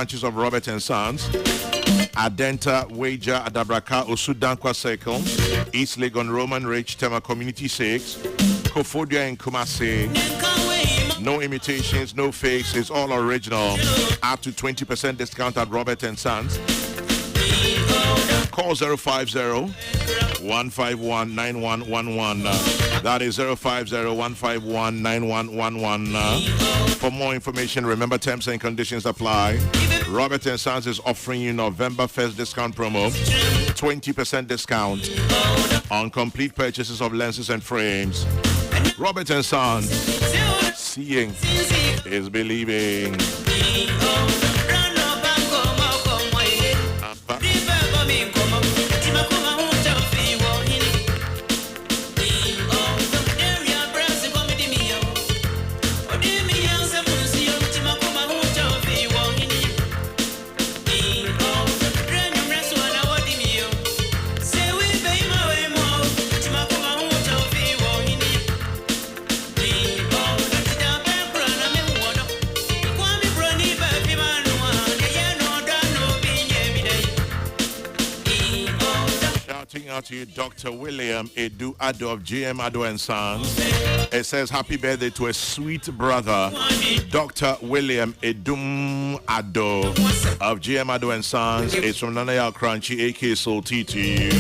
branches of Robert and Sons. Adenta, Wager, Adabraka, Osudankwa Circle, East Legon, Roman Ridge, Tema Community 6, Kofodia and Kumasi. No imitations, no fakes, it's all original. Up to 20% discount at Robert and Sons. Call 050-151-9111. That is 050-151-9111. For more information, remember terms and conditions apply. Robert and Sons is offering you November 1st discount promo. 20% discount on complete purchases of lenses and frames. Robert and Sons. Seeing is believing. Out to you, Dr. William Edu Ado of GM Ado and Sons. It says happy birthday to a sweet brother, Dr. William Edum Ado of GM Ado and Sons. It's from Nanaya Crunchy, AK Salty to you.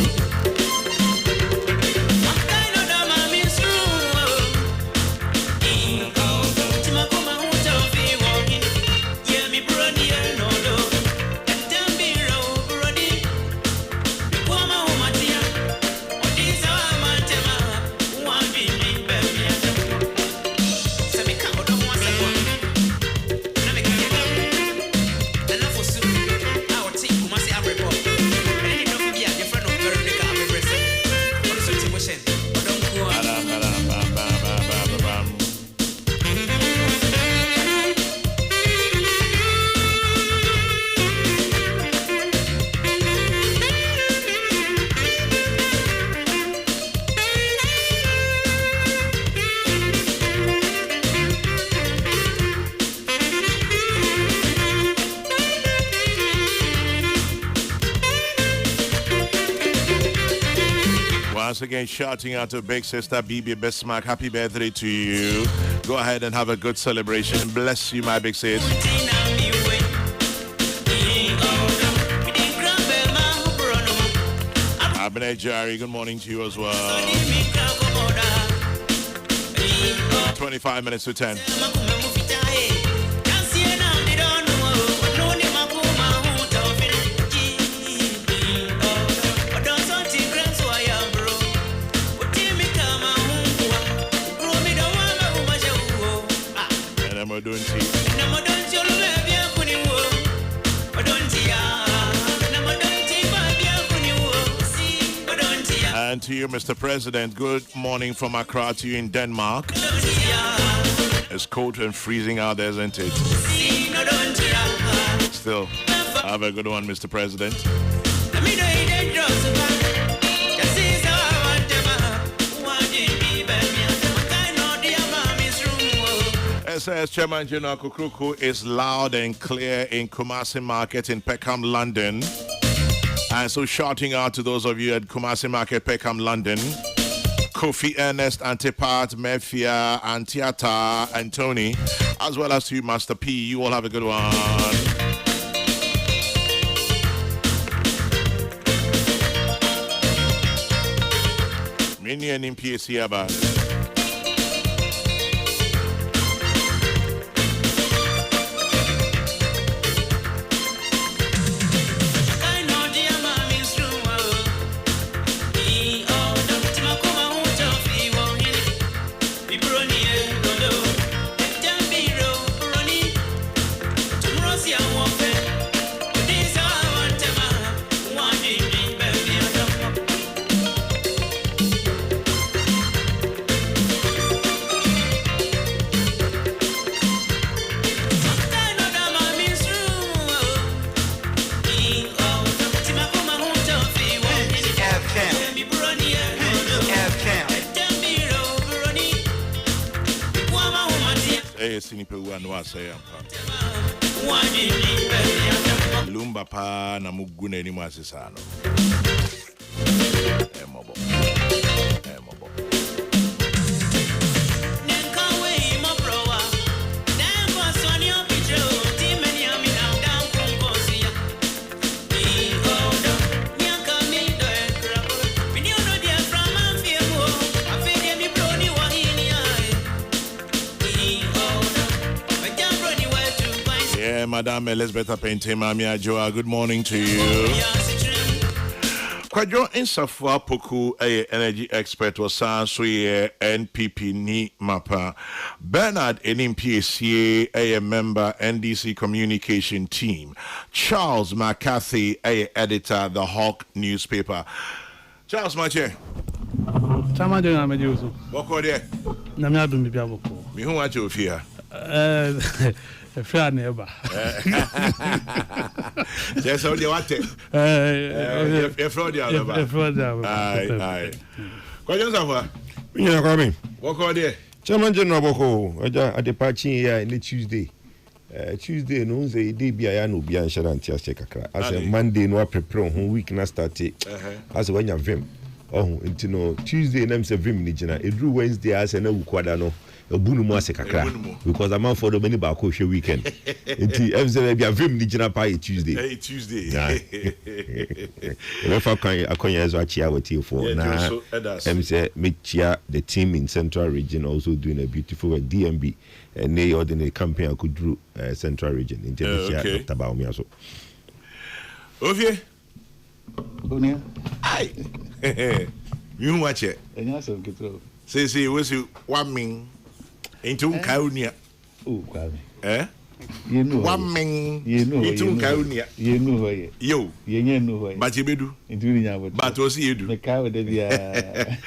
Once again, shouting out to big sister BB Bismarck. Happy birthday to you. Go ahead and have a good celebration. Bless you, my big sis. Abner Jari, good morning to you as well. 25 minutes to 10. And to you, Mr. President, good morning from Accra to you in Denmark. It's cold and freezing out there, isn't it? Still, have a good one, Mr. President. SAS Chairman General Kokrokoo is loud and clear in Kumasi Market in Peckham, London. And so shouting out to those of you at Kumasi Market, Peckham, London. Kofi, Ernest, Antipat, Mefia, Antiata, and Tony, as well as to you, Master P. You all have a good one. Mini and MPSC about. Sini pe wa no asaya. papa na muguna ni masisano. Emobo. Yeah, Madam Elizabeth Apente, Mami Ajoa, good morning to you. Kwadwo Insafua Poku, energy expert, was so NPP ni mapa. Bernard NMPACA, a member NDC communication team. Charles McCarthy, editor, the Hawk newspaper. Charles Mache. Tamade na mejuso. Boko de. Na me adum bibia boko. Me hu ache ofia. Efra neba. Yes, only what? Efra dia leba. Efra dia. Aye. Kwadwo Insafua. Nyina kwame. Boko de. Chairman General Boko, aja adepachi here in Tuesday. Tuesday no say dey bia ya no bia nhyira antia kakra. As a Monday no prepare on week na start. As when you vim. Oh, nti no Tuesday na mse vim ni gina. Edru Wednesday as na wukwada no. Obunu mu ase kakra because a man for the many back hwe weekend. Nti mse bia vim ni gina pa Tuesday. Hey Tuesday. We fa kan akonya ezo achia wati for na mse mechia the team in Central Region also doing a beautiful work DMB and they ordinary campaign akudru Central Region in Jenesia Dr. Baumia so. Ovie. Onia. Ai. You watch it. Enya so kitro. Say we see one min into Kaunia. Oh, kwame. You know one min into Kaunia. You know who yo. You know who But you do. Into nya but what you do? Me ka we dey bia.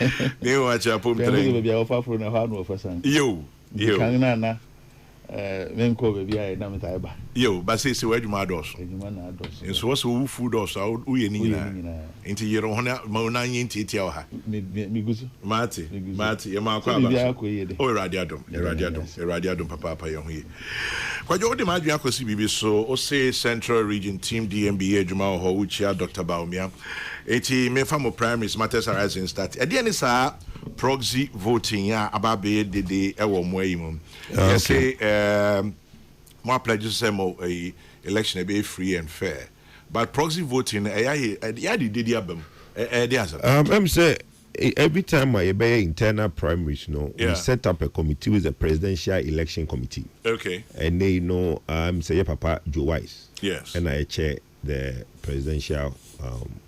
They watch up home train. Be bia offer for na ha no offer san. Yo. Kan na men ko be bia na me tai ba. Yo, but say we adwuma dos. Adwuma na dos. Enso wo so food dos wo ye ni nyina. Enti yero hona ma na yin titia wa ha. Me gusu. Mate, ye ma kwa ba. O radiadom papa ye ho ye. Kwadwo de ma adwuma akosi bibi so o say Central Region Team DMBA adwuma ho uchia Dr. Baumia. Enti me famo primaries matters arising start. E de ni sa proxy voting ya ababe dede ewo mo ayimum. You say more pledges say mo election be free and fair. But proxy voting did say every time I be internal primaries we set up a committee with the presidential election committee. Okay. And they say Papa Joe Wise. Yes. And I chair the presidential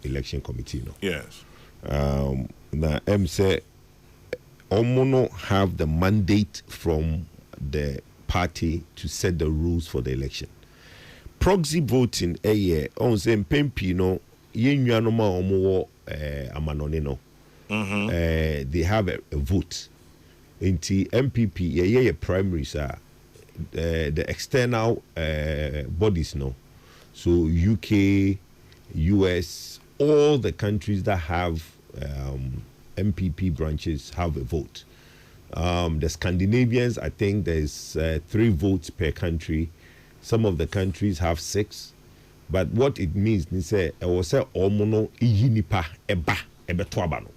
election committee Yes. Now say Omono have the mandate from the party to set the rules for the election. Proxy voting on say pempi no yenwa no ma omo amanone no. They have a vote. Inti MPP ye primaries are the external bodies no. So UK, US, all the countries that have MPP branches have a vote. The Scandinavians, I think there's 3 votes per country. Some of the countries have 6. But what it means, they say, I will say, Omono iyinipa eba ebetwaba no.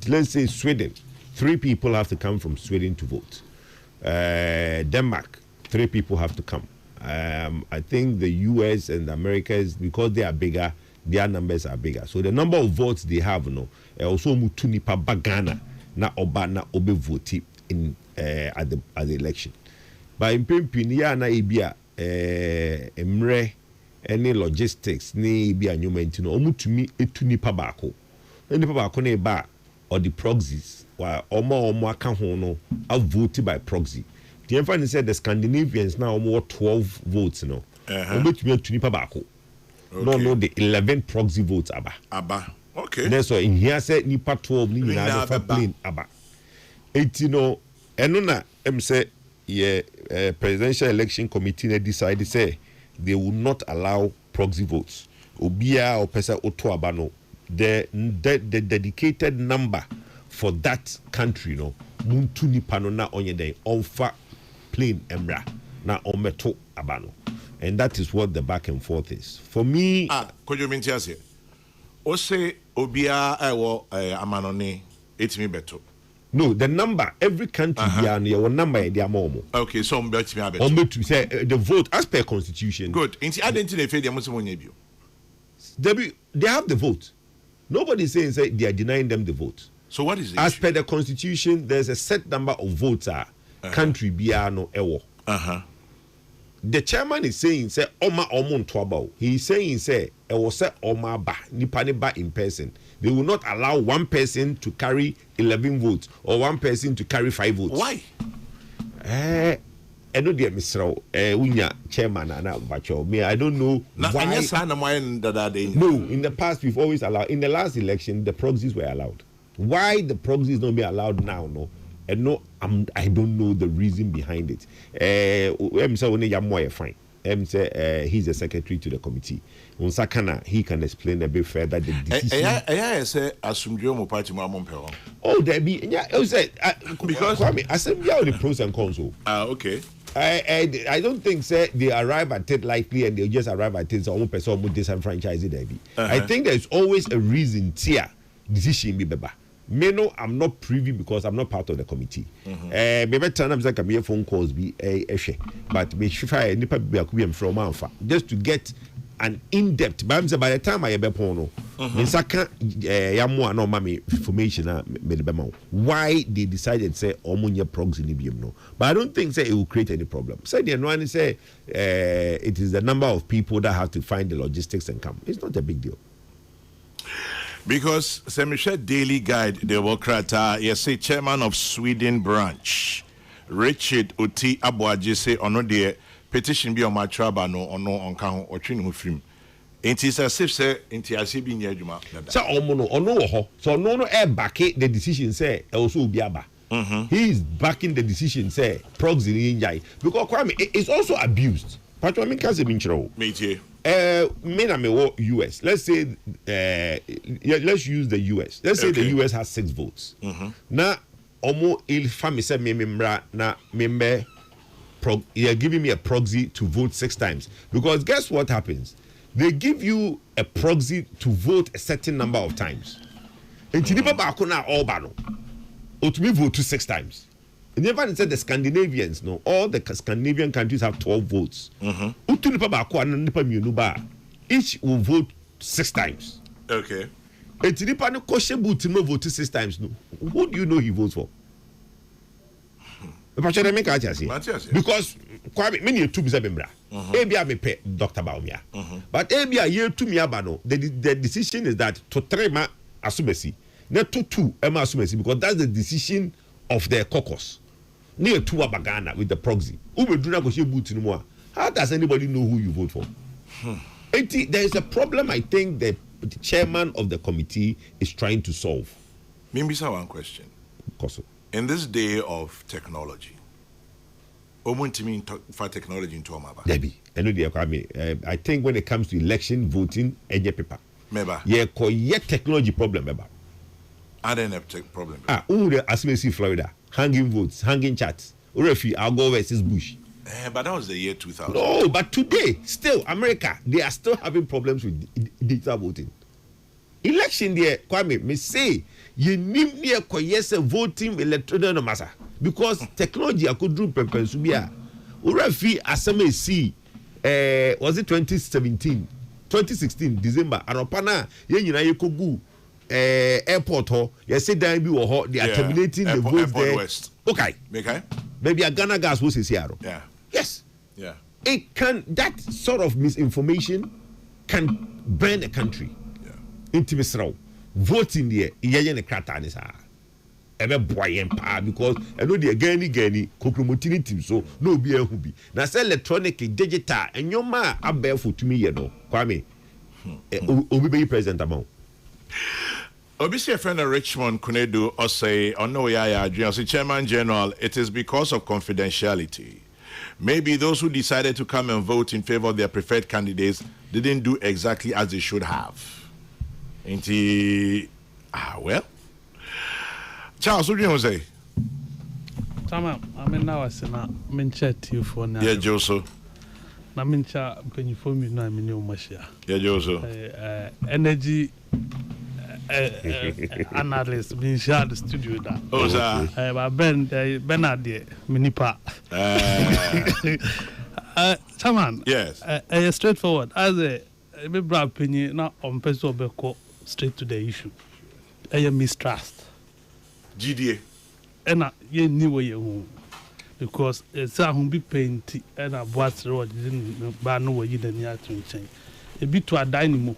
Let's say Sweden, 3 people have to come from Sweden to vote. Denmark, 3 people have to come. I think the US and the Americas, because they are bigger, their numbers are bigger. So the number of votes they have, also mutunipa bagana na oba na obe vote in at the election. But in Pempinia na ibia emre any logistics ni ibia nyuma ntino omutumi etunipa bako. Nipa bako na ba or the proxies wa omo aka ho no a vote by proxy. The infant said the Scandinavians now more 12 votes omutumi etunipa bako. Okay. No, the 11 proxy votes aba. Okay. That's why in here said nipa 12 ni na fa plane aba. Eno na say presidential election committee decided say they will not allow proxy votes. Obia or pesa oto aba no. The dedicated number for that country muntu nipa no na onye den onfa plane emra na ometo aba no. And that is what the back and forth is. For me... Could you mean to say, Ose Obia, Amanone, it's me better. No, the number, every country, your number, they are more. Okay, so I'm better. To say the vote as per constitution. Good. In the identity, they have the vote. Nobody is saying they are denying them the vote. So what is it? As per the constitution, there's a set number of votes country biano ewo. The chairman is saying say Oma Omon Twabao. He is saying say it was say Oma ba Nipani ba in person. They will not allow one person to carry 11 votes or one person to carry 5 votes. Why? I know dear Mr. Unya chairman and me. I don't know why. No, in the past we've always allowed. In the last election, the proxies were allowed. Why the proxies don't be allowed now? No. And no, I don't know the reason behind it. Fine. He's the secretary to the committee. He can explain a bit further the decision. Oh, there be because I said the pros and cons. Okay. I don't think they arrive at it likely and they just arrive at it. So one person will disenfranchise it. I think there's always a reason. Decision be better. Me no, I'm not privy because I'm not part of the committee. Maybe times like a phone calls be but me try nipa be akubia from Alpha just to get an in-depth. But by the time I be pono, Saka yamu no mami information why they decided say omunya progs in Ibium no. But I don't think say it will create any problem. Say the one say it is the number of people that have to find the logistics and come. It's not a big deal. Because Semisha Daily Guide, the Democrat, yes, say chairman of Sweden branch, Richard Oti Abuaji say ono the petition be on my traba no ono on kan or train film. It is as if say inti asibi near Juma. So ono ho. So no air back the decision say also biaba. He is backing the decision say progs in Injai because Kwame is also abused. Patrolman can't be US. Let's say, let's use the US. Let's say the US has 6 votes. Now, Omo il family say member na member. You're giving me a proxy to vote 6 times because guess what happens? They give you a proxy to vote a certain number of times. And Tiniba Bakuna all bano. Or to me vote to 6 times. And never said the Scandinavians, no, all the Scandinavian countries have 12 votes. Each will vote 6 times. Okay. And Tinipano Koshe Butimo voted 6 times. No. Who do you know he votes for? Because many 2 Zabembra. Abia me pay Dr. Baumia. But Abia year 2 Miabano, the decision is that to Trema Asumesi, not to 2 Emma Asumesi, because that's the decision of the caucus. Near to Abagana with the proxy. How does anybody know who you vote for? There is a problem I think the chairman of the committee is trying to solve. Maybe one question. In this day of technology, for technology into Debbie, I think when it comes to election voting, paper. Technology problem. I don't have problem. The Florida. Hanging votes, hanging chats. I'll go versus Bush. But that was the year 2000. No, but today, still, America, they are still having problems with digital voting. Election there, Kwame, me say, you need near koyese voting electronic no matter. Because technology, I could do Pepensubia. Urafi Asame C, was it 2017? 2016, December, Aropana, Yenina airport you say they are terminating the votes there. West. Okay. Maybe a Ghana gas was here. Yeah. Yes. Yeah. It can, that sort of misinformation can burn a country. Yeah. Intimate voting there, the kratanisa. Ebe boyen pa because I know the gani compromoting team so no be a hubi. Now say electronic digital and your ma abefu to me Kwame. Obi president amount. Obviously, a friend of Richmond Kunedu or say, oh no, Chairman General, it is because of confidentiality. Maybe those who decided to come and vote in favor of their preferred candidates didn't do exactly as they should have. Well, Charles, what do you say? I mean, now I say, I'm in chat you for now. Yeah, Joseph. na mencha mpanyifo mi na me ne omashia. Yeah, Joso. Energy analyst been share the studio da. Oh, sir. But Bernard minipa. Chairman. Yes. Straightforward. As a brand penny now on person be straight to the issue. Mistrust. GDA. And ye knew where you because it's a be painty and a boss road didn't ban no way you the near to change. A bit to a dynamo.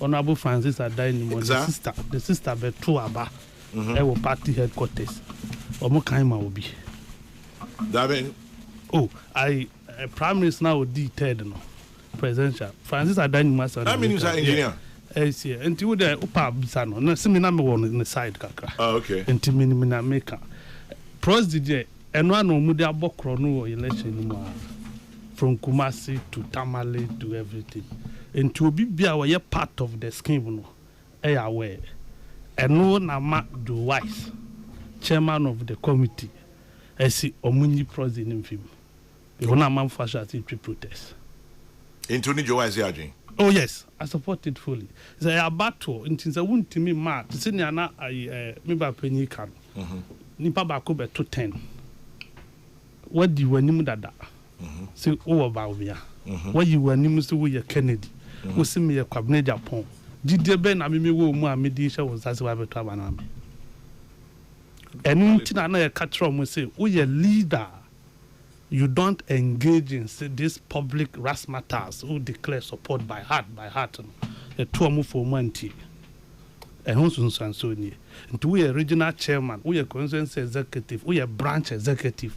Honorable Francis a dynamo. The sister be two aba. Our party headquarters. Or more kind will be. That mean. Oh, Prime Minister now detailed no presidential. Francis a dynamo. That means you're engineer. Yes, yeah. And you the upa bisano. No, see me number one in the side kakra. Oh, okay. And to me na maker. Pros DJ. And one no mudia bokro no election no from Kumasi to Tamale to everything. And to be aware part of the scheme no. Aware. And no na ma do wise. Chairman of the committee. I see Omuni pros in him. The one man fashion protest. Into ni Joe Aziajin. Oh yes, I support it fully. It's a battle. It's a wound to me mad. To say na I maybe penny can. Nipa bako be 210. What do you want him dada? Say oh about me. What you want him to we Kennedy. We see me a cabinet Japan. Did the ben I me wo mu amedisha was as well to abanami. And until na catch from we say we a leader. You don't engage in these public razzmatazz who declare support by heart. The two move for money. And who's so near. And we a regional chairman, we a consensus executive, we a branch executive.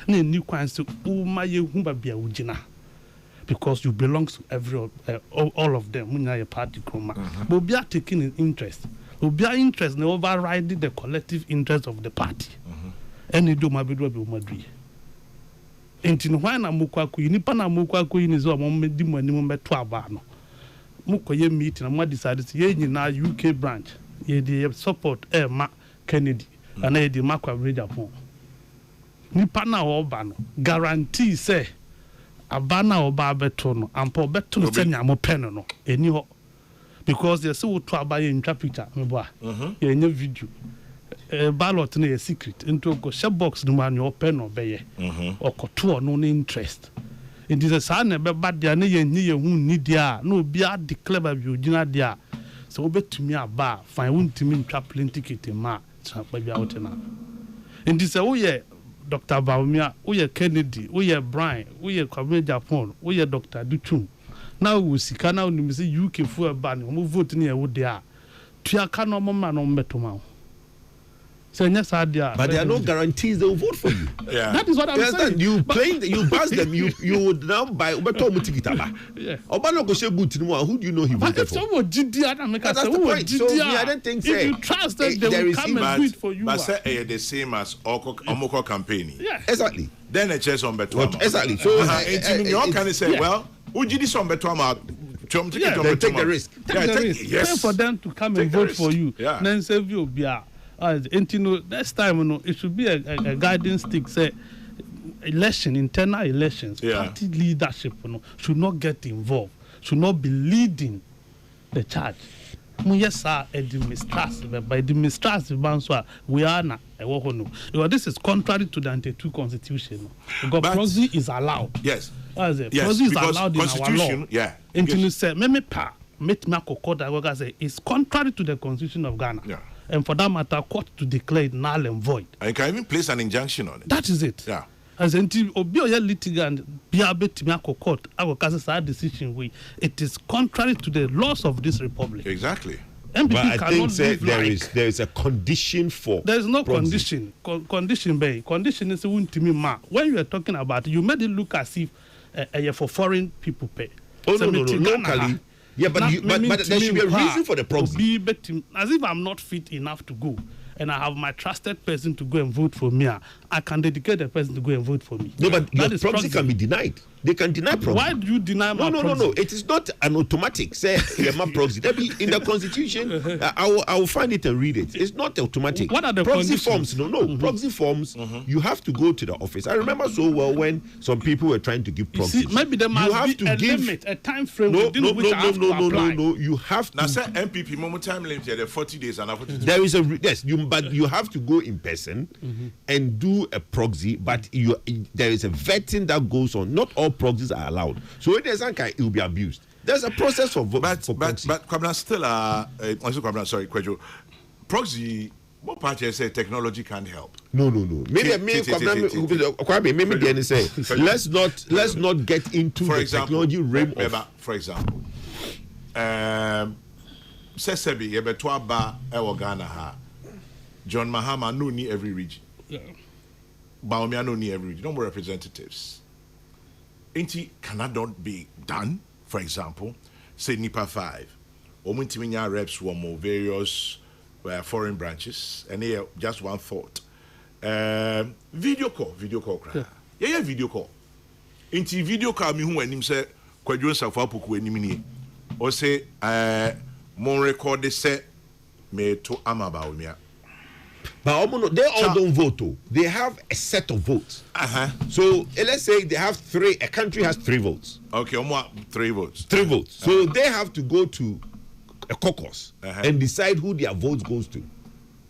Ne new kinds to ujina. Because you belong to all of them. When you party chroma. But we are taking an interest. We are interested in overriding the collective interest of the party. And you do my bid will be Madrid. Enti why na mukwaku nipa na mukwaku ni zo mo medi mo ani mo beto aba no mukoye meet na mo decide ye nyina UK branch ye dey support ma Kennedy and ye dey makwa Japan nipa na oba no guarantee say aba na oba beto no ampo beto no senya mo pen no eni ho because they say wo to aba ye ntwa picture me bo a ye nya video ballot na secret into go share box no man your pen no be or koto no interest it is a sign na be bad dia na ye hu ni dia na obi a declare ba bi ogina dia so obetumi aba fine wuntimi ntwa plane ticket ma ba bi out na it is a we Dr. Baumia we Kennedy we Brian we Kwame Japan we Dr. Dutum now we sika na we say UK fu aba no mo vote ni e wo dia tuaka no mo ma no metoma. But there are no guarantees they will vote for you. Yeah. That is what I'm saying. You pass them, you would now buy Yeah. Who do you know he voted for? That's the point. So I don't think if you trust them, they will come and do it for you. But say the same as Omoko campaign. Yeah. Exactly. Then a chess on Betuama. Exactly. So you can say, well, who did this on Betuama? They take the risk. Take the risk. Yes. For them to come and vote for you. Yeah. Then save you. And you know, next time, it should be a guiding stick. Say, internal elections, party leadership, should not get involved, should not be leading the charge. Yes, sir, the mistrust, by the mistrust, we are not. This is contrary to the 92 Constitution. Because proxy is allowed. Yes. Proxy is allowed in our law. Yeah. And you say, it's contrary to the Constitution of Ghana. Yeah. And for that matter, court to declare it null and void. And you can even place an injunction on it. That is it. Yeah. As until Obio litigant, Biabe court, I will cast a decision way. It is contrary to the laws of this republic. Exactly. MPP but I think there is a condition for. There is no condition. Condition bay. Condition is ma. When you are talking about it, you made it look as if for foreign people pay. Oh no, locally. Yeah, but there should be a reason for the proxy. As if I'm not fit enough to go, and I have my trusted person to go and vote for me, I can dedicate the person to go and vote for me. No, but your proxy can be denied. They can deny proxy. Why do you deny my proxy? No. It is not an automatic. Say my proxy. That be in the constitution. I will find it and read it. It's not automatic. What are the proxy conditions? forms? No. Proxy forms. You have to go to the office. I remember so well when some people were trying to give proxies. Maybe there must be a limit, a time frame within which I have to apply. No. You have to. Now, say MPP moment time limit there 40 days and 40 days. There is but you have to go in person and do a proxy. But there is a vetting that goes on. Not all proxies are allowed. So if there's some kind, it will be abused. There's a process for proxy. But Kwabena still sorry, Kwejo. Proxy. What party say technology can't help? No. Maybe say let's not get into the technology realm of. For example, Sesebi yebetwa ba ewo Ghana ha. John Mahama no ni every region. Yeah. Baumia no ni every region. No more representatives. Inti cannot not be done. For example, say NIPA 5. Omuntiminya reps were more various foreign branches, and here just one thought. Video call. Yeah, video call. Inti video call me who when him say Kwadwo Safapuku enimini. Or say mon record they say me to amaba umia. But they all don't vote. They have a set of votes. So let's say they have three. A country has 3 votes. Okay, 3 votes. 3 votes. So they have to go to a caucus and decide who their votes goes to,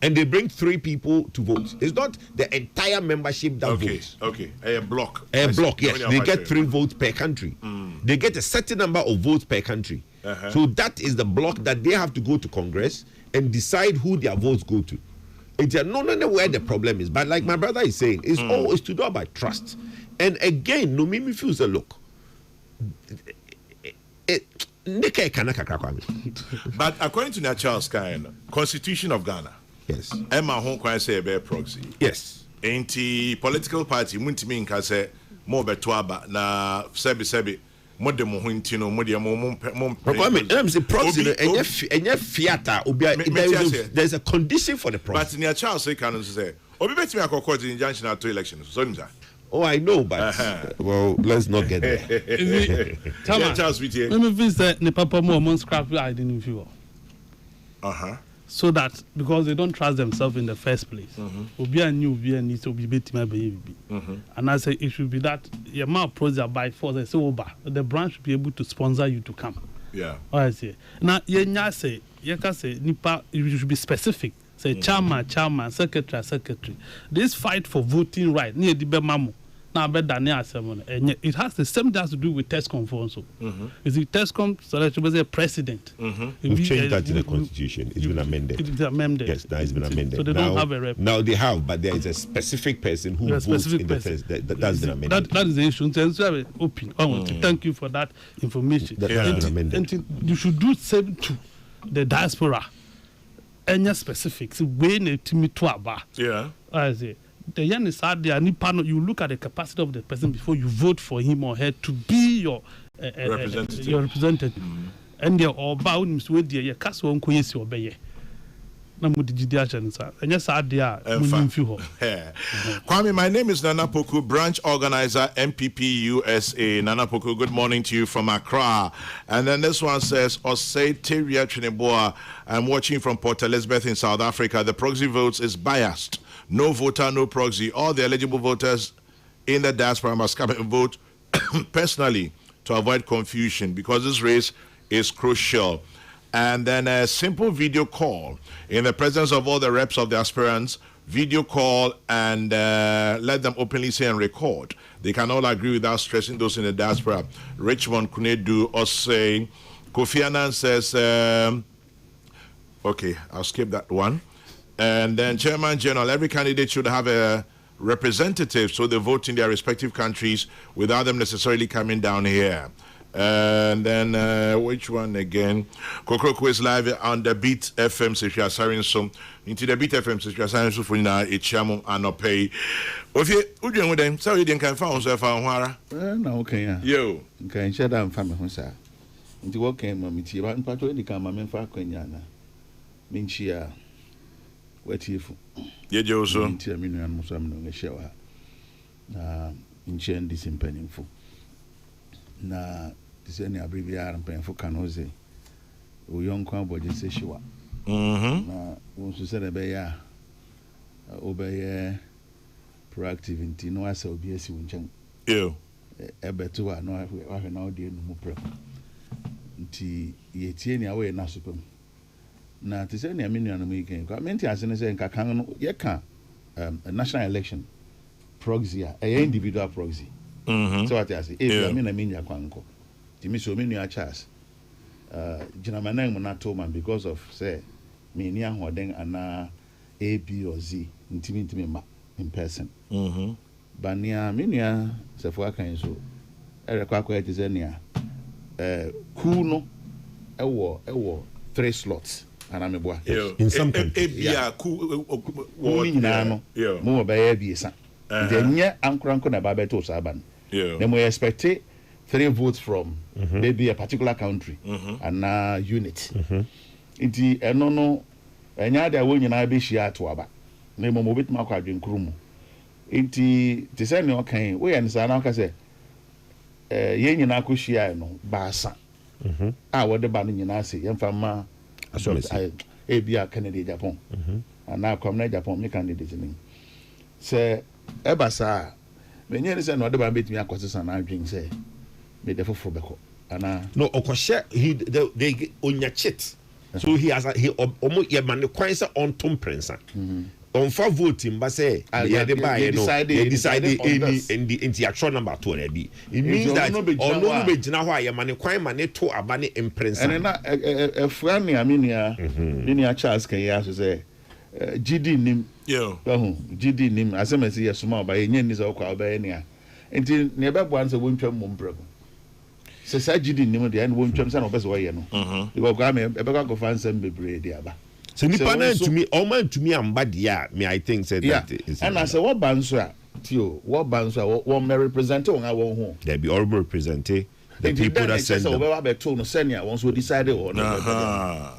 and they bring 3 people to vote. It's not the entire membership that votes. Okay, a block. Yes, they get 3 votes per country. They get a certain number of votes per country. So that is the block that they have to go to Congress and decide who their votes go to. It's not where the problem is, but like my brother is saying, it's always to do about trust. And again, no me feels a look. But according to the Charles Kine, Constitution of Ghana, yes, Emma Hong Kong say a proxy. Yes, ain't political party muntimi nka say mo betwaba na sebi mo de mo huntino mo de mo I'm say proxy enya fiata there's a condition for the proxy. But near Charles say can say obi betimi akokọ the injunction to elections. So nimza. Oh, I know, but well, let's not get there. Charles Vitier. Let me visit the Papa Mo scrap identity. So that because they don't trust themselves in the first place, Obi and you needs to be beating my baby. And I say it should be that your mouth approach by force. I say, the branch should be able to sponsor you to come. Yeah. I say now, you can say Nipa, you should be specific. Say chairman, secretary. This fight for voting right near the Bemamu. Now, it has the same that to do with TESCOM also. Is it TESCOM selection was a president? We've changed that in the constitution. It's been amended. It's amended. Yes, now it's been amended. So they don't have a rep. Now they have, but there is a specific person who votes in the first. That's been amended. That is the issue. So open. I want to thank you for that information. That's been amended. And you should do same to the diaspora. Any specifics when to me to aba. Yeah. I say. The young is out there. You look at the capacity of the person before you vote for him or her to be your representative. And they're all bound to with the castle on Quincy or Bay. Kwame, my name is Nana Poku, branch organizer, MPP USA. Nana Poku, good morning to you from Accra. And then this one says, Osei Teria Trineboa, I'm watching from Port Elizabeth in South Africa. The proxy votes is biased. No voter, no proxy. All the eligible voters in the diaspora must come and vote personally to avoid confusion because this race is crucial. And then a simple video call in the presence of all the reps of the aspirants, video call and let them openly say and record. They can all agree without stressing those in the diaspora. Richmond Kunedu or say, Kofi Annan says, okay, I'll skip that one. And then Chairman General, every candidate should have a representative so they vote in their respective countries without them necessarily coming down here. And then which one again? Kokrokoo is live on the Beat FM. So if you are sorry, so into the Beat FM. So if you are sorry, so for now, it's Chairman and not pay. If you doing with them, sorry, you didn't find yourself on Wara. No, okay, yo, okay, shut down, family, sir. Into what came, Mammy, and Patrick, the Mamma Farquiniana. Minchia. What if yeah, Joso? Interminion Musam no shower. In chain this impending. na tise ne abbreviate mpanyafo ka no say o yonko aboje se shiwa na won so say be ya obeye proactive nti no asa obi asi wonchen ebeto a no ahwe na odi enu mu preko nti yetie ni awe na sopam na tise ne amenu anu mu iken kwa menti ase ne say nka kan no ye ka a national election proxy a individual proxy so what I say if I mean minya kwanko timi so menu a Charles jinamanan mo na to man because of say me ni ahoden ana A, B or Z ntimi ma in person bania menua sefo akan so erekwa kwa etize nia ku no ewo 3 slots ana meboa in some countries ku ni na no mo ba ya biesa de nye ankoranko na ba beto saban dem we expect 3 votes from maybe a particular country and unit nti eno no enya da wo nyina be hia to aba na mo betima kwa adwenkuru mu nti te se ne okan wo ye nsa na oka se ye nyina ko hia no baasa a wo de ba no nyina se ye mfa ma e bia Canada Japan ana kwam na Japan me candidate ni se e basa me nyene se no de ba betimi akosesa na adwen se me de foforo beko ana no okoshe they onya chit. So he has almost man the on Tom Prince. On for voting, but say they decided any in the actual number 2 it means that on no be jina hwa man kwan man to abane in Prince. And na a friend Aminia ni Charles can ya say GD nim GD nim asemesi yesuma ba enye ni so kwa ba enia. Enti ne be bo anse wontwam mombrego. Se sa GD nim de and wontwam sa no be so ye no. Because kwa me e be go fansem bebre de aba. So nipa na to me all man to me amba dia me I think said that is. And I say what banso a tio what banso a what me represent on our home. There be all represent the people that send them. We be told no senior once we decided or no.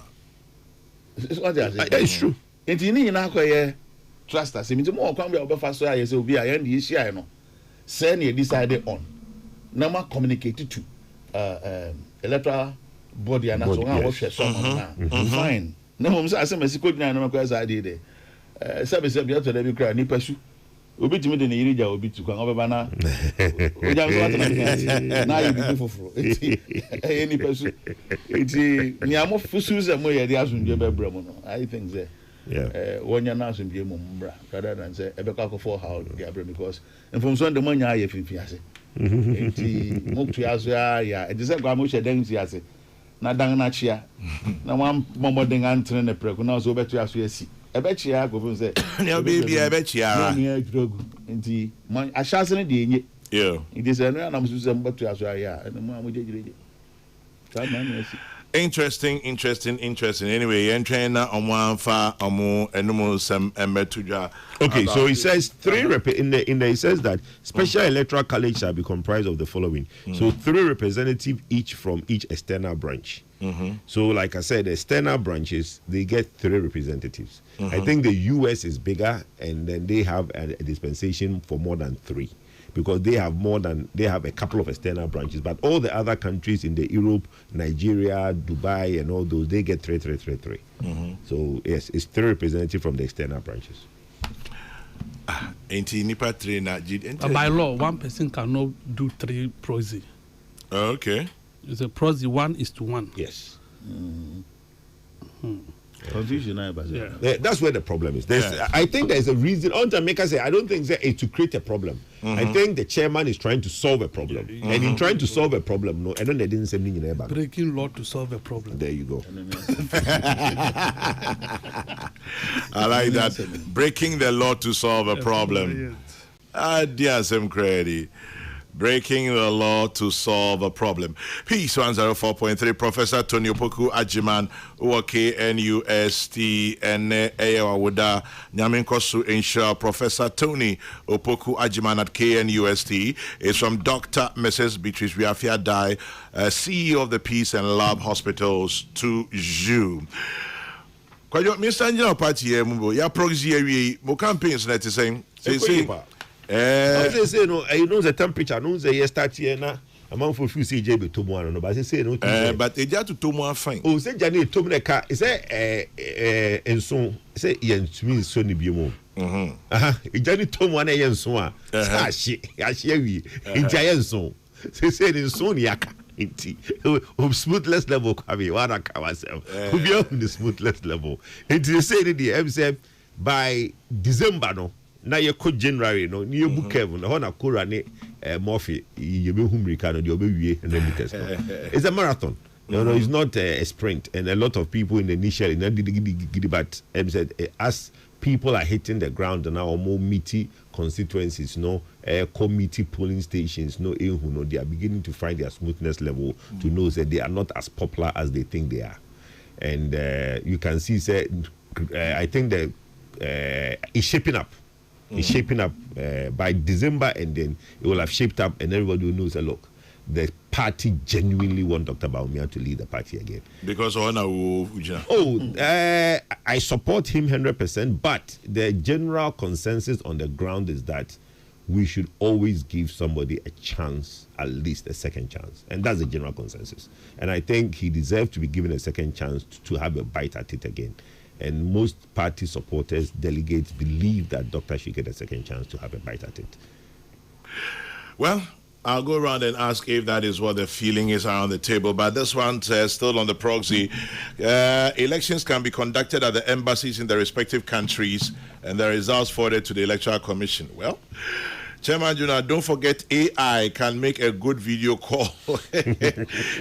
It's true. Enti ni nyina akoye trust us. Me mo kwan be obefa so aye say obi aye ndi isi aye no. Senior decided on. Na ma communicate to electoral body and so on what someone fine. Na mo say asemasi ko nyina na kwa za ade de. Sabe bia to da bi kra ni pasu. Obi timi de ne yiri ja obi tu kwan obeba na. Oja so atana na yi bi foforo. Eti ni pasu. Eti ni amo fusu ze mo ye de asundwe be bra mo no. I think say wonya na asundwe mo mbra rather than say ebeka ko for how they are because from so the money aye fifi ase. Eti mo tu aso ya e say gwa mo hye dan ti ase. Na dan na chia na wan momoden antre ne preku na so betu aso asi ebe chia go fun say na baby ebe chia na me adrogu nti man ashase ne de enye it is na na musu say betu aso ya na mo amojejire ta man asi interesting anyway entren na omwanfa omo enum sem emetudwa. Okay, so it says 3 in the it says that special electoral college shall be comprised of the following. So 3 representatives each from each external branch. So like I said, the external branches they get 3 representatives. I think the US is bigger and then they have a dispensation for more than 3. Because they have a couple of external branches, but all the other countries in the Europe, Nigeria, Dubai, and all those, they get 3. So yes, it's 3 representatives from the external branches. By law, 1 person cannot do 3 proxy. Okay. It's a proxy 1:1. Yes. Confusion, that's where the problem is. I think there's a reason. On Jamaica say I don't think it's to create a problem. I think the chairman is trying to solve a problem, and in trying to solve a problem, no, I don't. They didn't say anything about breaking law to solve a problem. There you go. I like that. Breaking the law to solve a problem. Dear some credit. Breaking the law to solve a problem. Peace 104.3. Professor Tony Opoku Ajiman, KNUST, and Ayawada Nyaminkosu Insha. Professor Tony Opoku Ajiman at KNUST is from Dr. Mrs. Beatrice Biafia Dai, CEO of the Peace and Love Hospitals to you. Mr. Angelo Party, ya proxy, mo campaigns net is saying. They say no, I know the temperature. No, say start here na among for few say J be to one no, but say no. But they just to Tomo fine. Oh, say Jani to me car. Say and so say yen to me so ni bi mo. Jani to one yen so a. She we in giant so. Say in so ni aka. Inti smoothness level kwabi wana ka myself. Who be on the smoothness level. Inti say the MSF by December no. Na ye ko January no ni book Kevin ho na kora ne Murphy ye be humrika no de obewie 100 meters. It's a marathon. No, it's not a sprint, and a lot of people in the initial but said as people are hitting the ground now more meaty constituencies, committee polling stations, they are beginning to find their smoothness level to know that they are not as popular as they think they are, and you can see I think that it's shaping up. It's shaping up by December, and then it will have shaped up, and everybody will know. Say, look, the party genuinely want Dr. Bawumia to lead the party again. Because I support him 100%, but the general consensus on the ground is that we should always give somebody a chance, at least a second chance, and that's the general consensus. And I think he deserves to be given a second chance to have a bite at it again. And most party supporters, delegates believe that Doctor should get a second chance to have a bite at it. Well, I'll go around and ask if that is what the feeling is around the table. But this one says, still on the proxy, elections can be conducted at the embassies in the respective countries and the results forwarded to the Electoral Commission. Well, Chairman Juna, don't forget AI can make a good video call.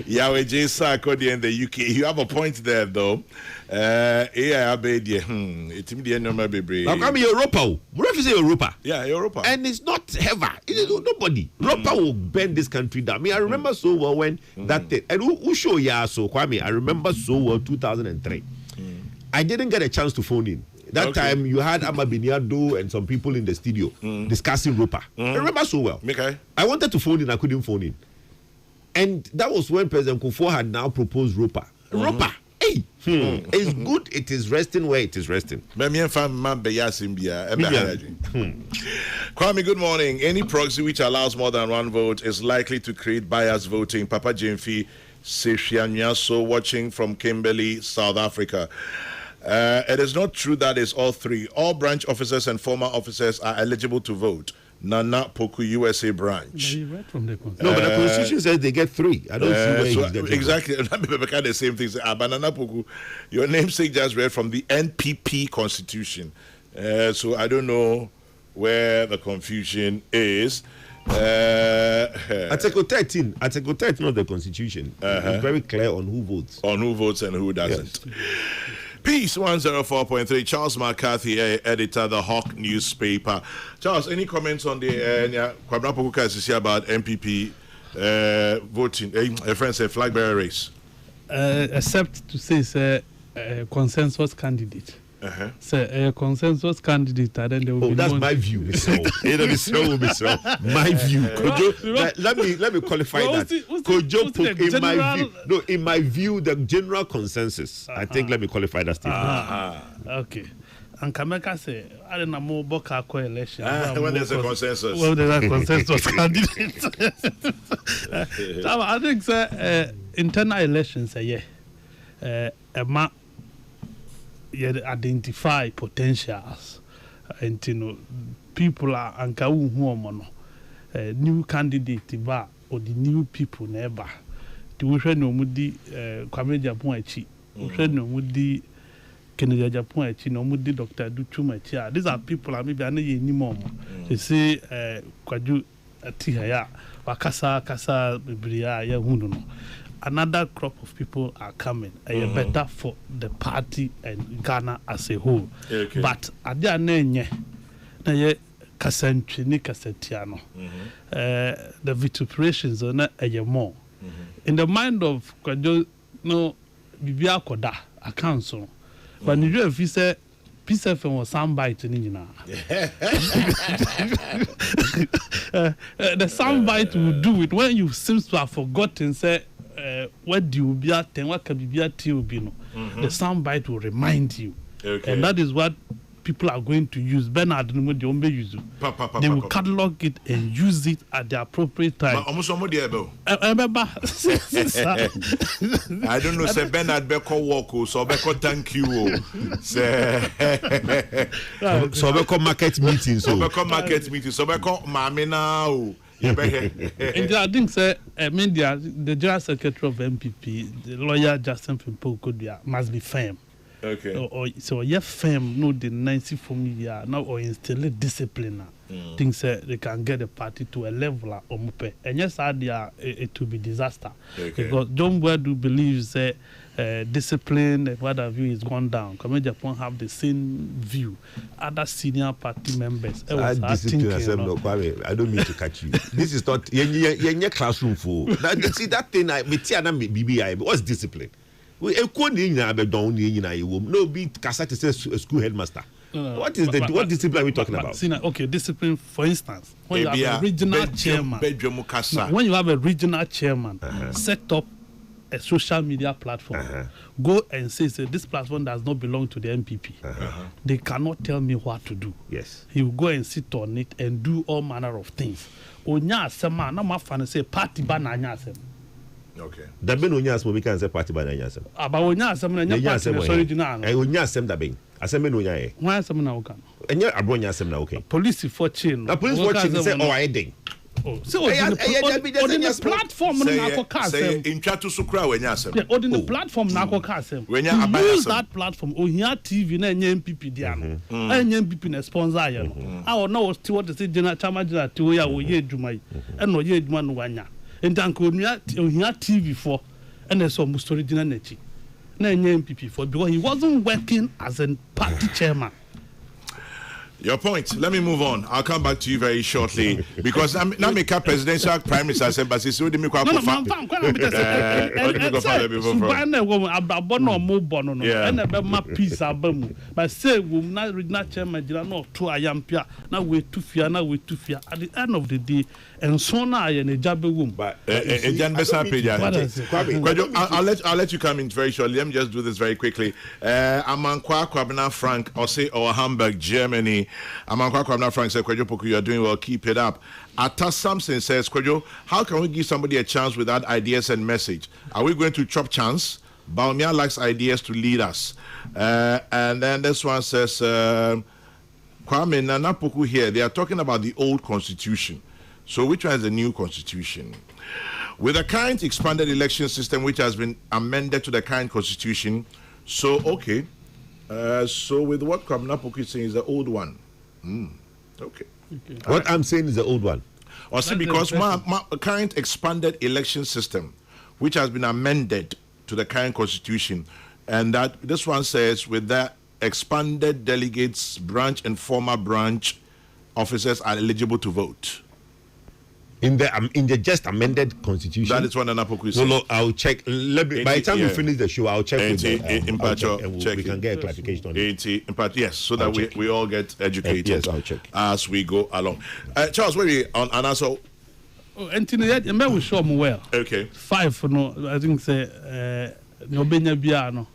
Yahweh J. Sarkodie in the UK. You have a point there, though. AI, it's immediate number, baby. Now, come Europa. What if you say Europa? Yeah, Europa. And it's not ever. It is nobody. Europa will bend this country down. I remember so well when that thing. And who show ya so, Kwame? I remember so well 2003. I didn't get a chance to phone in. That time you had Ama Biniado and some people in the studio discussing Europa. I remember so well. Okay. I wanted to phone in, I couldn't phone in. And that was when President Kufuor had now proposed Europa. Europa, hey, it's good, it is resting where it is resting. Kwame, good morning. Any proxy which allows more than one vote is likely to create biased voting. Papa Jemfi Seshianyaso watching from Kimberley, South Africa. It is not true that it's all three. All branch officers and former officers are eligible to vote. Nana Poku USA branch. You read from the no, but the Constitution says they get 3. I don't see where he's exactly. The same thing. Nana Poku, your namesake just read from the NPP Constitution. So I don't know where the confusion is. Article 13 of the Constitution is very clear on who votes. On who votes and who doesn't. Yes. Peace 104.3. Charles McCarthy, editor, The Hawk newspaper. Charles, any comments on the Kwabena Poku about MPP voting? A friend said flag bearer race. Except to say it's a consensus candidate. So a consensus candidate, and then there will be that's my view. My view. Let me qualify that. In my view, the general consensus. I think let me qualify that statement. Okay. And Kameka say, I don't know more about election. When there's a consensus. Well, there's a consensus candidate. I think internal elections, you identify potentials, and people are new candidate or the new people never. The we no mudi Kwame Japon echi, we no mudi Kennedy Japon echi, no mudi Dr. Duchuma echi. These are people maybe ane ye ni mom. They say kwaju atihaya wakasa kasa bibria ya hunu no. Another crop of people are coming. Better for the party and Ghana as a whole. Okay. But at the end, the vituperations are more. In the mind of Kwajo, no, Bibia Koda, a council. But if you say, Peace FM was soundbite in the soundbite will do it when you seem to have forgotten, say, what do you be at and what can be at you? The soundbite will remind you. Okay. And that is what people are going to use. Bernard, they will catalog it and use it at the appropriate time. I don't know, say Bernard Beko walk, so Beko thank you. So Beko market meeting, so Beko market meeting, so Beko Mami now. And I think, sir, the General Secretary of MPP, the lawyer Justin Pimpo must be firm. Okay. So yeah, firm, no the 90 familiar now or instill discipline. Things they can get the party to a level or mupe. And yes, it will be disaster. Okay. Because John Wedu believes that discipline and what have you is gone down. Come Japan have the same view. Other senior party members. I don't mean to catch you. This is not your classroom for see that thing. What's discipline? No be Kasati says a school headmaster. What is what discipline are we talking about? Okay, discipline, for instance, when you have a regional chairman, when you have a regional chairman, set up a social media platform, go and say this platform does not belong to the MPP. They cannot tell me what to do. Yes. He will go and sit on it and do all manner of things. Onya asema na mafana say party bananya asema. Okay. That mean onya asema we can say party bananya asema. Aba onya asema na party so original. Onya asema da ben. Asema no onya e. Why asema na oka? Enya abronya asema na okay. Police for chain. Na police for chain say oh I ding. So on the platform na ko ka asem. In chatu sukra wenya asem. Yeah, on the platform na ko ka asem. Use that platform. Ohia TV na enye MPP dia no. Enye MPP na sponsor ya no. Ah no was what say general chairman general ti oya wo ye adwuma yi. E no ye adwuma no wanya. Entanko ohia TV for and so mu story dina na chi. Na enye MPP for because he wasn't working as a party chairman. Your point. Let me move on. I'll come back to you very shortly because now make a presidential prime minister said, but it's already me quite peace but say we not regional chairman no to ayampia now we too fear at the end of the day and so now in a job room. But I'll let you come in very shortly. Let me just do this very quickly. Amankwa Kwabena Frank or Hamburg, Germany. Amankwa Kwabena Frank said, Kwejo Poku, you are doing well, keep it up. Atta Samson says, Kwejo, how can we give somebody a chance without ideas and message? Are we going to chop chance? Baumia likes ideas to lead us. And then this one says, Kwame Nana Poku here, they are talking about the old constitution. So which one is the new constitution? With the current expanded election system, which has been amended to the current constitution, so okay. So with what Kwame Poku is saying is the old one. Okay. What I'm saying is the old one. Or see, because my current expanded election system, which has been amended to the current constitution, and that this one says with that expanded delegates, branch and former branch officers are eligible to vote. In the just amended constitution. That is what Nanapoku says. No, I'll check. By the time we finish the show, I'll check with we can get a clarification on it. Yes, so that we all get educated. Yes, I'll check as we go along. Charles, where are we on answer? And we show them well. Okay. 5 no, I think say no Benya Biano.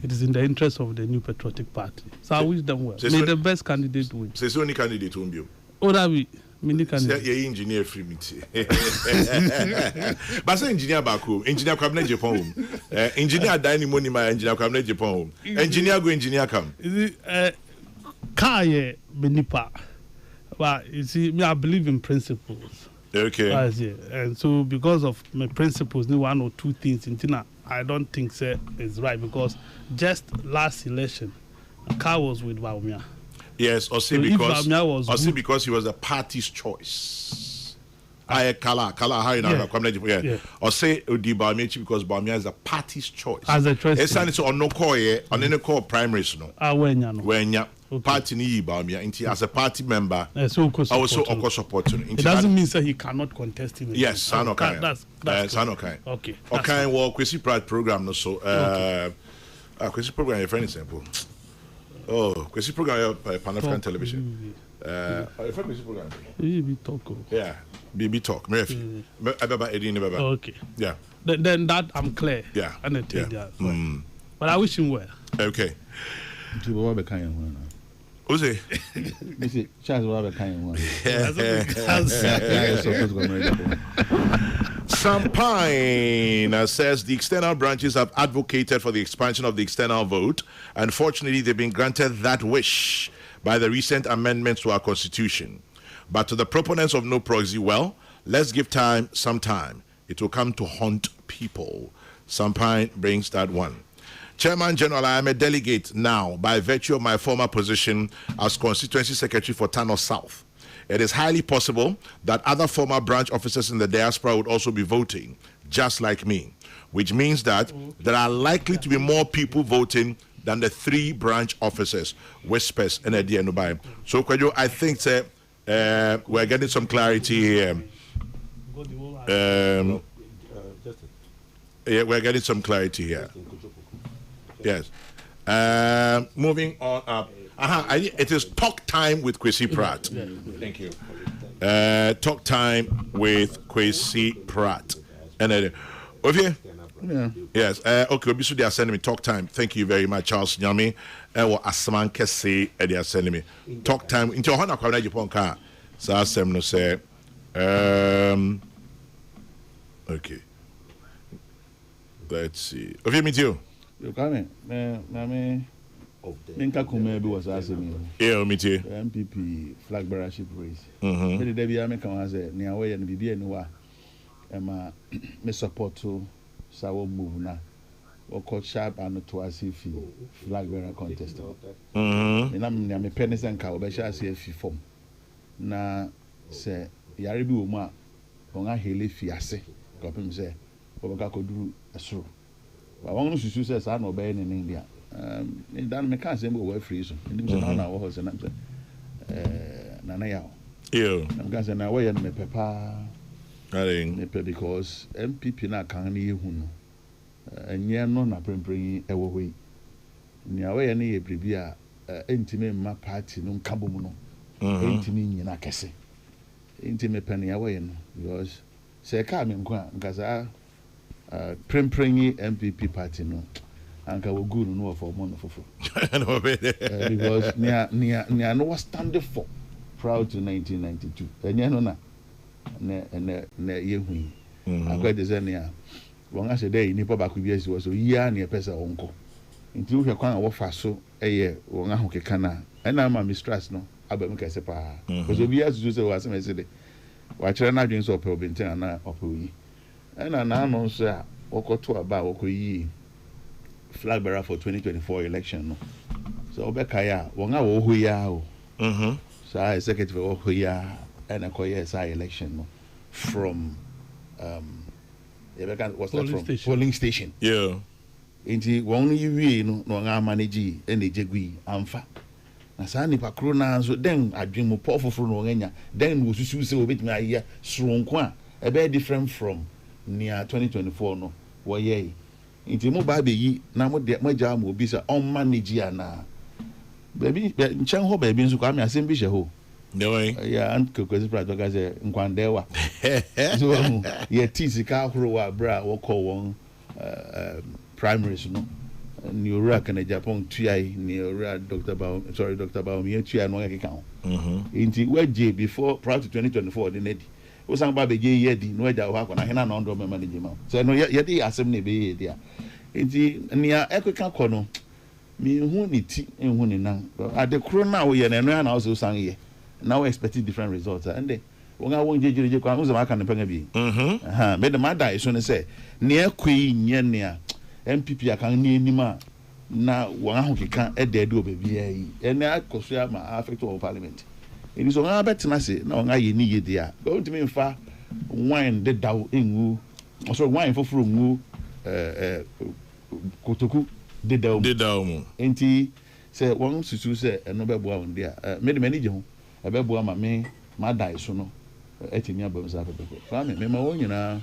It is in the interest of the New Patriotic Party. So I wish them well. May the best candidate win. Say so, only candidate won you. Oh, that we. Say engineer free me. But say engineer back home. Engineer Kwabena Japan. Engineer dining money my engineer Kwabena Japan. Engineer go engineer come. Is it car benipa? But you see, me I believe in principles. Okay. And so because of my principles, ni one or two things in Tina, I don't think is right because just last election, a car was with Baumia. Yes, or say because he was the party's choice. Kala, how you know? Yeah. Or say Odi Baumia because Baumia is the party's choice. As a choice. It's on no call on any call primaries no. When party ni Baumia as a party member. Also support. It doesn't mean that he cannot contest him. Yes, that's okay. Okay. Okay, well, Kwesi Pride program no so. Kwesi program is very simple. Oh, Kwesi program Pan-African television. Kwesi program. BB Talk. Yeah, BB Talk. Okay. Yeah. Then that I'm clear. Yeah. And But I wish him well. Okay. Who's it? Missy, Charles will have a kind one. Sampine says the external branches have advocated for the expansion of the external vote. Unfortunately, they've been granted that wish by the recent amendments to our constitution. But to the proponents of no proxy, well, let's give time some time. It will come to haunt people. Sampine brings that one. Chairman General, I am a delegate now by virtue of my former position as Constituency Secretary for Tano South. It is highly possible that other former branch officers in the diaspora would also be voting, just like me, which means that there are likely to be more people voting than the 3 branch officers, Whispers and Edianubai. So, Kwadwo, I think we're getting some clarity here. Yeah, we're getting some clarity here. Yes. Moving on up. It is talk time with Kwesi Pratt. Thank you. Talk time with Kwesi Pratt. And then, okay. Yeah. Yes. Okay. Obisu, they are sending me talk time. Thank you very much, Charles Nyami. Asman Kese, they are sending me talk time. Into Hona Kwabena Japan car. So I say no say. Okay. Let's see. Okay, meet you. You come in. Minka Kume was asking me. Yeah, meet you. MPP flag bearership race. Maybe Debbie American has a near way and BB and Emma, me support to Sawo move now. Or called sharp and to us if flag bearer contest. And I'm near me pennies and cow, but shall see if you form. Na say, Yaribu Uma, on a hilly fiasse, Copim say, Obaka do a suru. But one of the says, I know Ben in India. Dan me can't say we're free, so in the hour was an answer. Nanayao. Yeah. I'm going to say, now, why and me papa. I think Because MPP na can't hear who. And you're not a bring away. Near way any bribia, intimate my party, no cabomuno. Intimate in a casse. Intimate penny away, because say, come in, because I printing MPP party no. Anka will good no for money for because near no was standing for proud to 1992 and you know na ye hu akwa desenia won ase dey ni papa ku biesi was so ya na pesa wonko nti wo hwe kwan wo fa so eye won ahokeka na na ma mistress no abam ka se pa because obi azu se was me se de wa kire na adwen so opel binten na opel yi na no so a wokoto aba wokoyi flag bearer for 2024 election no so obekaya won a wo hu ya o so executive wo hu ya and akoye sa election no from what's that from polling station yeah inti won yiwie no no nga manage and ejegui amfa na sa nipa kro na so den adwen mu pofoforo no nganya den wo susu se obetimi aye soronko a e be different from near 2024 no wo ye inti mo ba be yi na mo de mo ja mo obi se on manage ana baby nchen ho baby nso kwa me asem bi she ho no way yeah and Kokrokoo prado ga say nkwandewa so ye tisika ahoro wa bra wo call won primaries no ni ora kana Japan tuai ni ora Dr. Bao me tuai no ga kan inti waje before prior to 2024 the nedi wo san ba be je ye di no waja ho akona hena no ndo me manage ma so no ye di asem ne be ye dia inti nia ekeka kɔ no mi hu ni ti hu ni nan ade kro na wo ye na no na wo san ye now expecting different results and then when I won't je kwa uzo maka npanga bi me the mother is so say ne akwi nye ne MPP akan ni anima na won ahokeka e de obabi ayi ene akoso ya ma affect of parliament it so na betina say na won aye ni ye dia go to me mfa wine de daw engu so wine foforo ngu kotoku de daw mu enti say won susu say eno bebo awon dia me de mani je ho ebebo ama me ma dai so no etimi abam sa pepe fa me ma wonyina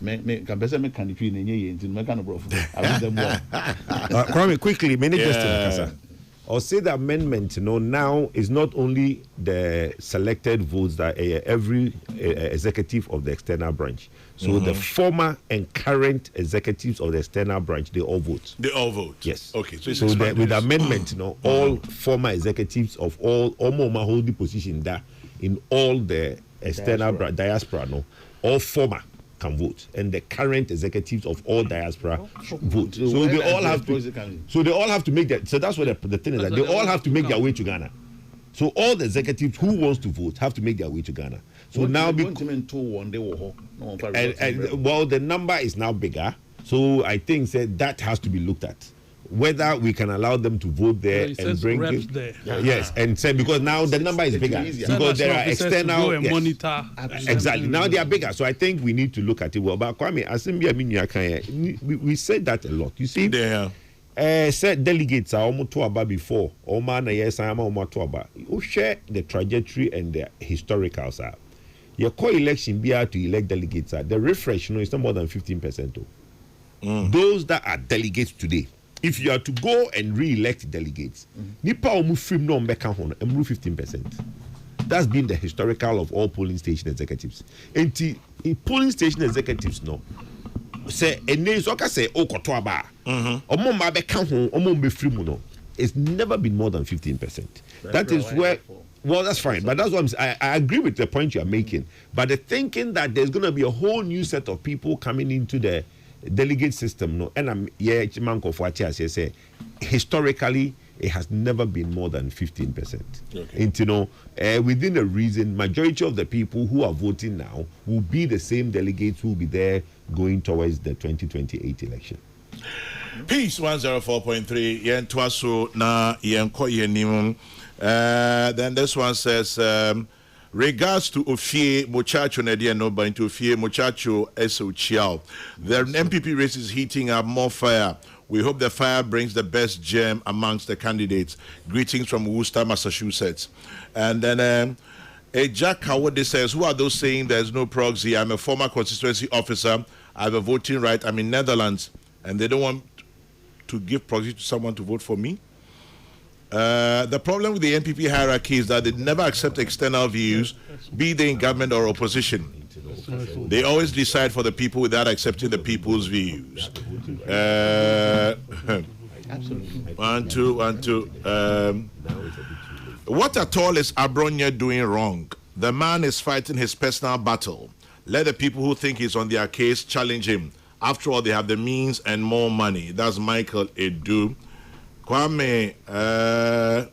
me ka bese me kan twi na nye ye ntin me kan bro fu abizam wa Kwame quickly many just kasa Or say the amendment, now is not only the selected votes that every executive of the external branch. So the former and current executives of the external branch, they all vote. They all vote. Yes. Okay. So that with the amendment, all former executives of all holding position there in all the external diaspora, all former can vote, and the current executives of all diaspora vote. So they all have to. So they all have to make that. So that's what the thing is that they all have to make their way to Ghana. So all the executives who wants to vote have to make their way to Ghana. So now, well, the number is now bigger. So I think that has to be looked at. Whether we can allow them to vote there and bring it there. Yes, and say because now the number is bigger because there are external monitor. Exactly. Now they are bigger, so I think we need to look at it well. But Kwame, we said that a lot. You see, said delegates are almost to about before. Oman, yes, I am almost to about. You share the trajectory and the historicals are. Your co-election be to elect delegates are the refresh. Is not more than 15%. Those that are delegates today. If you are to go and re-elect delegates, nipa omu film no mbeka hono emru 15%. That's been the historical of all polling station executives. In polling station executives no say ene so ka say okoto aba. Omo ma beka ho omo mbe film no. It's never been more than 15%. That is where well, that's fine, but that's what I agree with the point you are making. But the thinking that there's going to be a whole new set of people coming into the delegate system, and I'm say historically it has never been more than 15%. Okay. And within a reason, majority of the people who are voting now will be the same delegates who will be there going towards the 2028 election. Peace 104.3 yen twaso na yen ko yenim. Then this one says regards to Ofie Muchacho Nadia no but into Ofie Muchacho Eso Chiao. The MPP race is heating up, more fire. We hope the fire brings the best gem amongst the candidates. Greetings from Worcester, Massachusetts. And then Jack Howard says, who are those saying there's no proxy? I'm a former constituency officer. I have a voting right. I'm in Netherlands. And they don't want to give proxy to someone to vote for me. The problem with the NPP hierarchy is that they never accept external views, be they in government or opposition. They always decide for the people without accepting the people's views. One, two. What at all is Abronya doing wrong? The man is fighting his personal battle. Let the people who think he's on their case challenge him. After all, they have the means and more money. That's Michael Edu. Kwame, I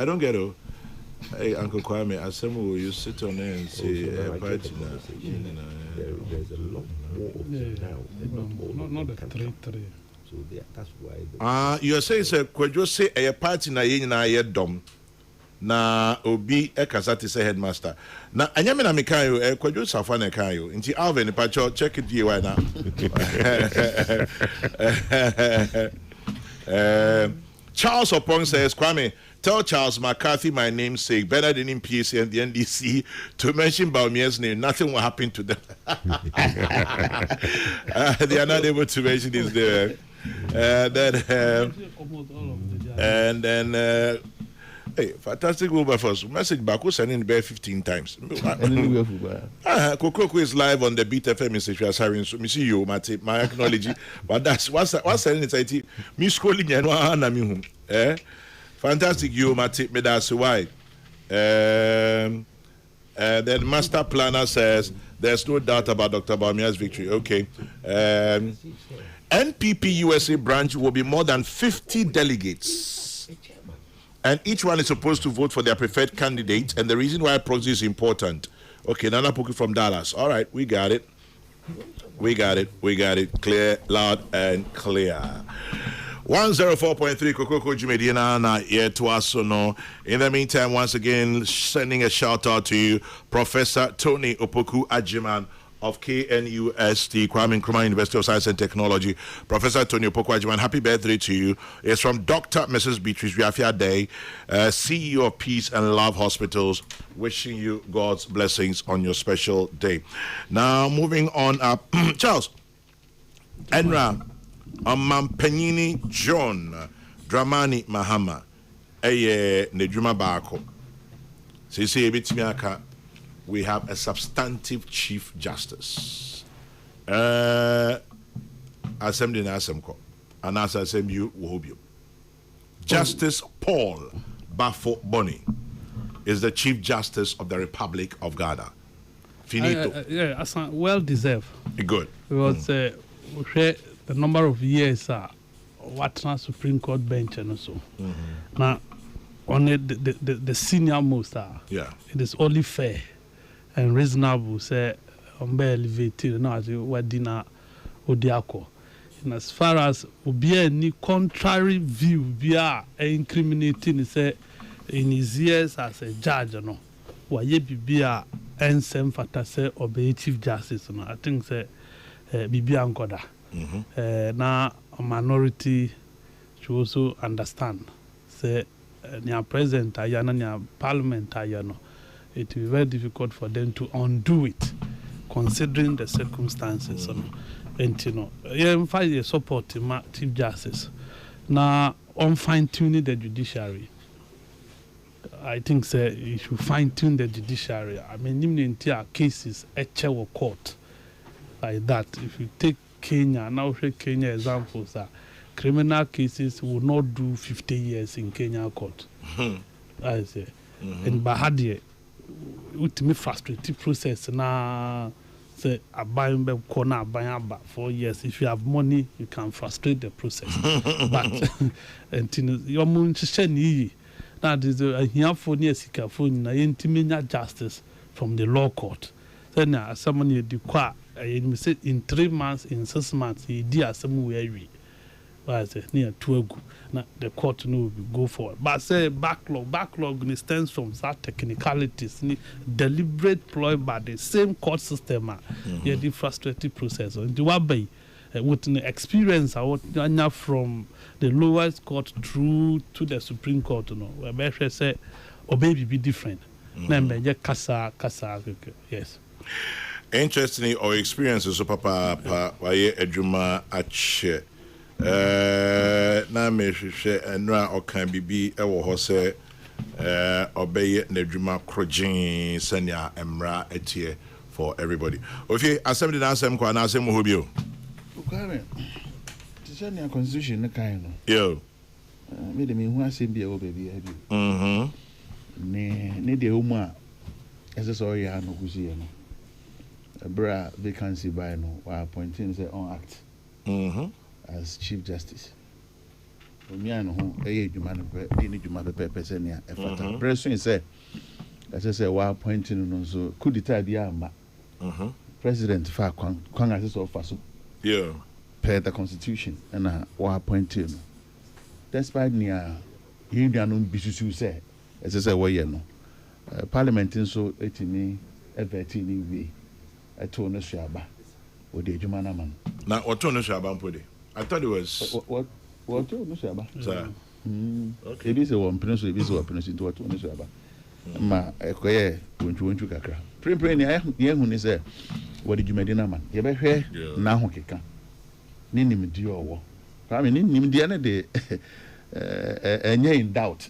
don't get it. Hey, Uncle Kwame, Asemu, you sit on there and say, there's a lot more of them now. Not the 3-3. So that's why. You are saying, sir, could you say a party na yin na ye dom? Na obi ekasati say headmaster na anyame na mekayo kwadwo safa na kayo nti Alvin pacho check it you right now. Charles Opong says, Kwame, tell Charles McCarthy my namesake better than in PSC and the NDC to mention Baumia's name. Nothing will happen to them. They are not able to mention his name. And then hey, fantastic Wilberforce. Message back who's sending the 15 times. Kokrokoo is live on the Beat FM in Sechua Siren. So me see you, my acknowledge. But that's what's sending it. Me scrolling and fantastic you, Mati. Me that's why. Then Master Planner says there's no doubt about Dr. Baumia's victory. Okay. NPP USA branch will be more than 50 delegates. And each one is supposed to vote for their preferred candidate. And the reason why proxy is important. Okay, Nana Puki from Dallas. All right, we got it. Clear, loud, and clear. 104.3 Kokrokoo Jumediana na Yetuasono. In the meantime, once again, sending a shout out to you, Professor Tony Opoku Ajiman of KNUST, Kwame Nkrumah University of Science and Technology. Professor Tony Opoku Ajiman, happy birthday to you. It's from Dr. Mrs. Beatrice Riafia Day, CEO of Peace and Love Hospitals, wishing you God's blessings on your special day. Now, moving on up. Charles, Enra, Panyini John Dramani Mahama Nejuma Bako. We have a substantive Chief Justice. Assembly Nasemko. And as I say, you Wobio. Justice Paul Bafo Boni is the Chief Justice of the Republic of Ghana. Finito. Yeah, well deserved. Good. Because the number of years what Supreme Court bench and so. Now, only the senior most yeah, it is only fair and reasonable say elevated now as what dinner Odiako. And as far as be any contrary view, be incriminating say in his years as a judge, no, why be and same factor say obey Chief Justice. No, I think say Bibi Angoda. Now a minority should also understand say near president ayana near parliament ayano. It will be very difficult for them to undo it, considering the circumstances. And you know, yeah, find support to Chief Justice. Now, on fine-tuning the judiciary, I think say you should fine-tune the judiciary. I mean, even in cases, a chair court like that. If you take Kenya, now Kenya examples are criminal cases will not do 50 years in Kenya court. I say, and Bahadie, ultimately frustrating process now. Say a buying corner buying back 4 years. If you have money, you can frustrate the process. But and your moon that is a here for near Sikafon, intimate justice from the law court. Then someone you declare in 3 months, in 6 months, he did somewhere near Tuagu. Now the court will go for it. But say backlog stems from such technicalities, deliberate ploy by the same court system. Yeah, the frustrating process. And the way with the experience from the lowest court through to the Supreme Court, where they say, obey be different. Yes. Interestingly, our experiences so papa Ejuma Ache. Na me hwehwe enra okan bibi ewo ho se obeye Nedjuma Krojin senya emra etie for everybody. Okay, assembly na asem kwa na asem ho bio. Ukame. Tisania constitution na kan no. Yo. Me de me hu asem bia wo baby abi. Ne de ho mu a ese so ya no kusie no. Bra vacancy by no wa appointing say on act. As Chief Justice. Omiano ho eye dwuma no pe ni dwuma pepe se ne efata. President say as I say wa appointing no so coup d'etat dia amba. President fa kwan as so fa so. Yeah. Per the constitution and wa appointing. Despite near you no bisusu say as I say wo ye no. Parliament so etimi everti ni we eto no hwaba. Wo de dwuma na man. Na oto no hwaba mpode. I thought it was what no shaba. Sir. Okay. Ebi se one prince, ebi se one prince into what no shaba. Ma ekoye wontu kakra. Prin ni ye hu ni say what did you medina man. Ye be hwe na ho keka. Ni nimdi owo. I mean ni nimdi na de enye in doubt.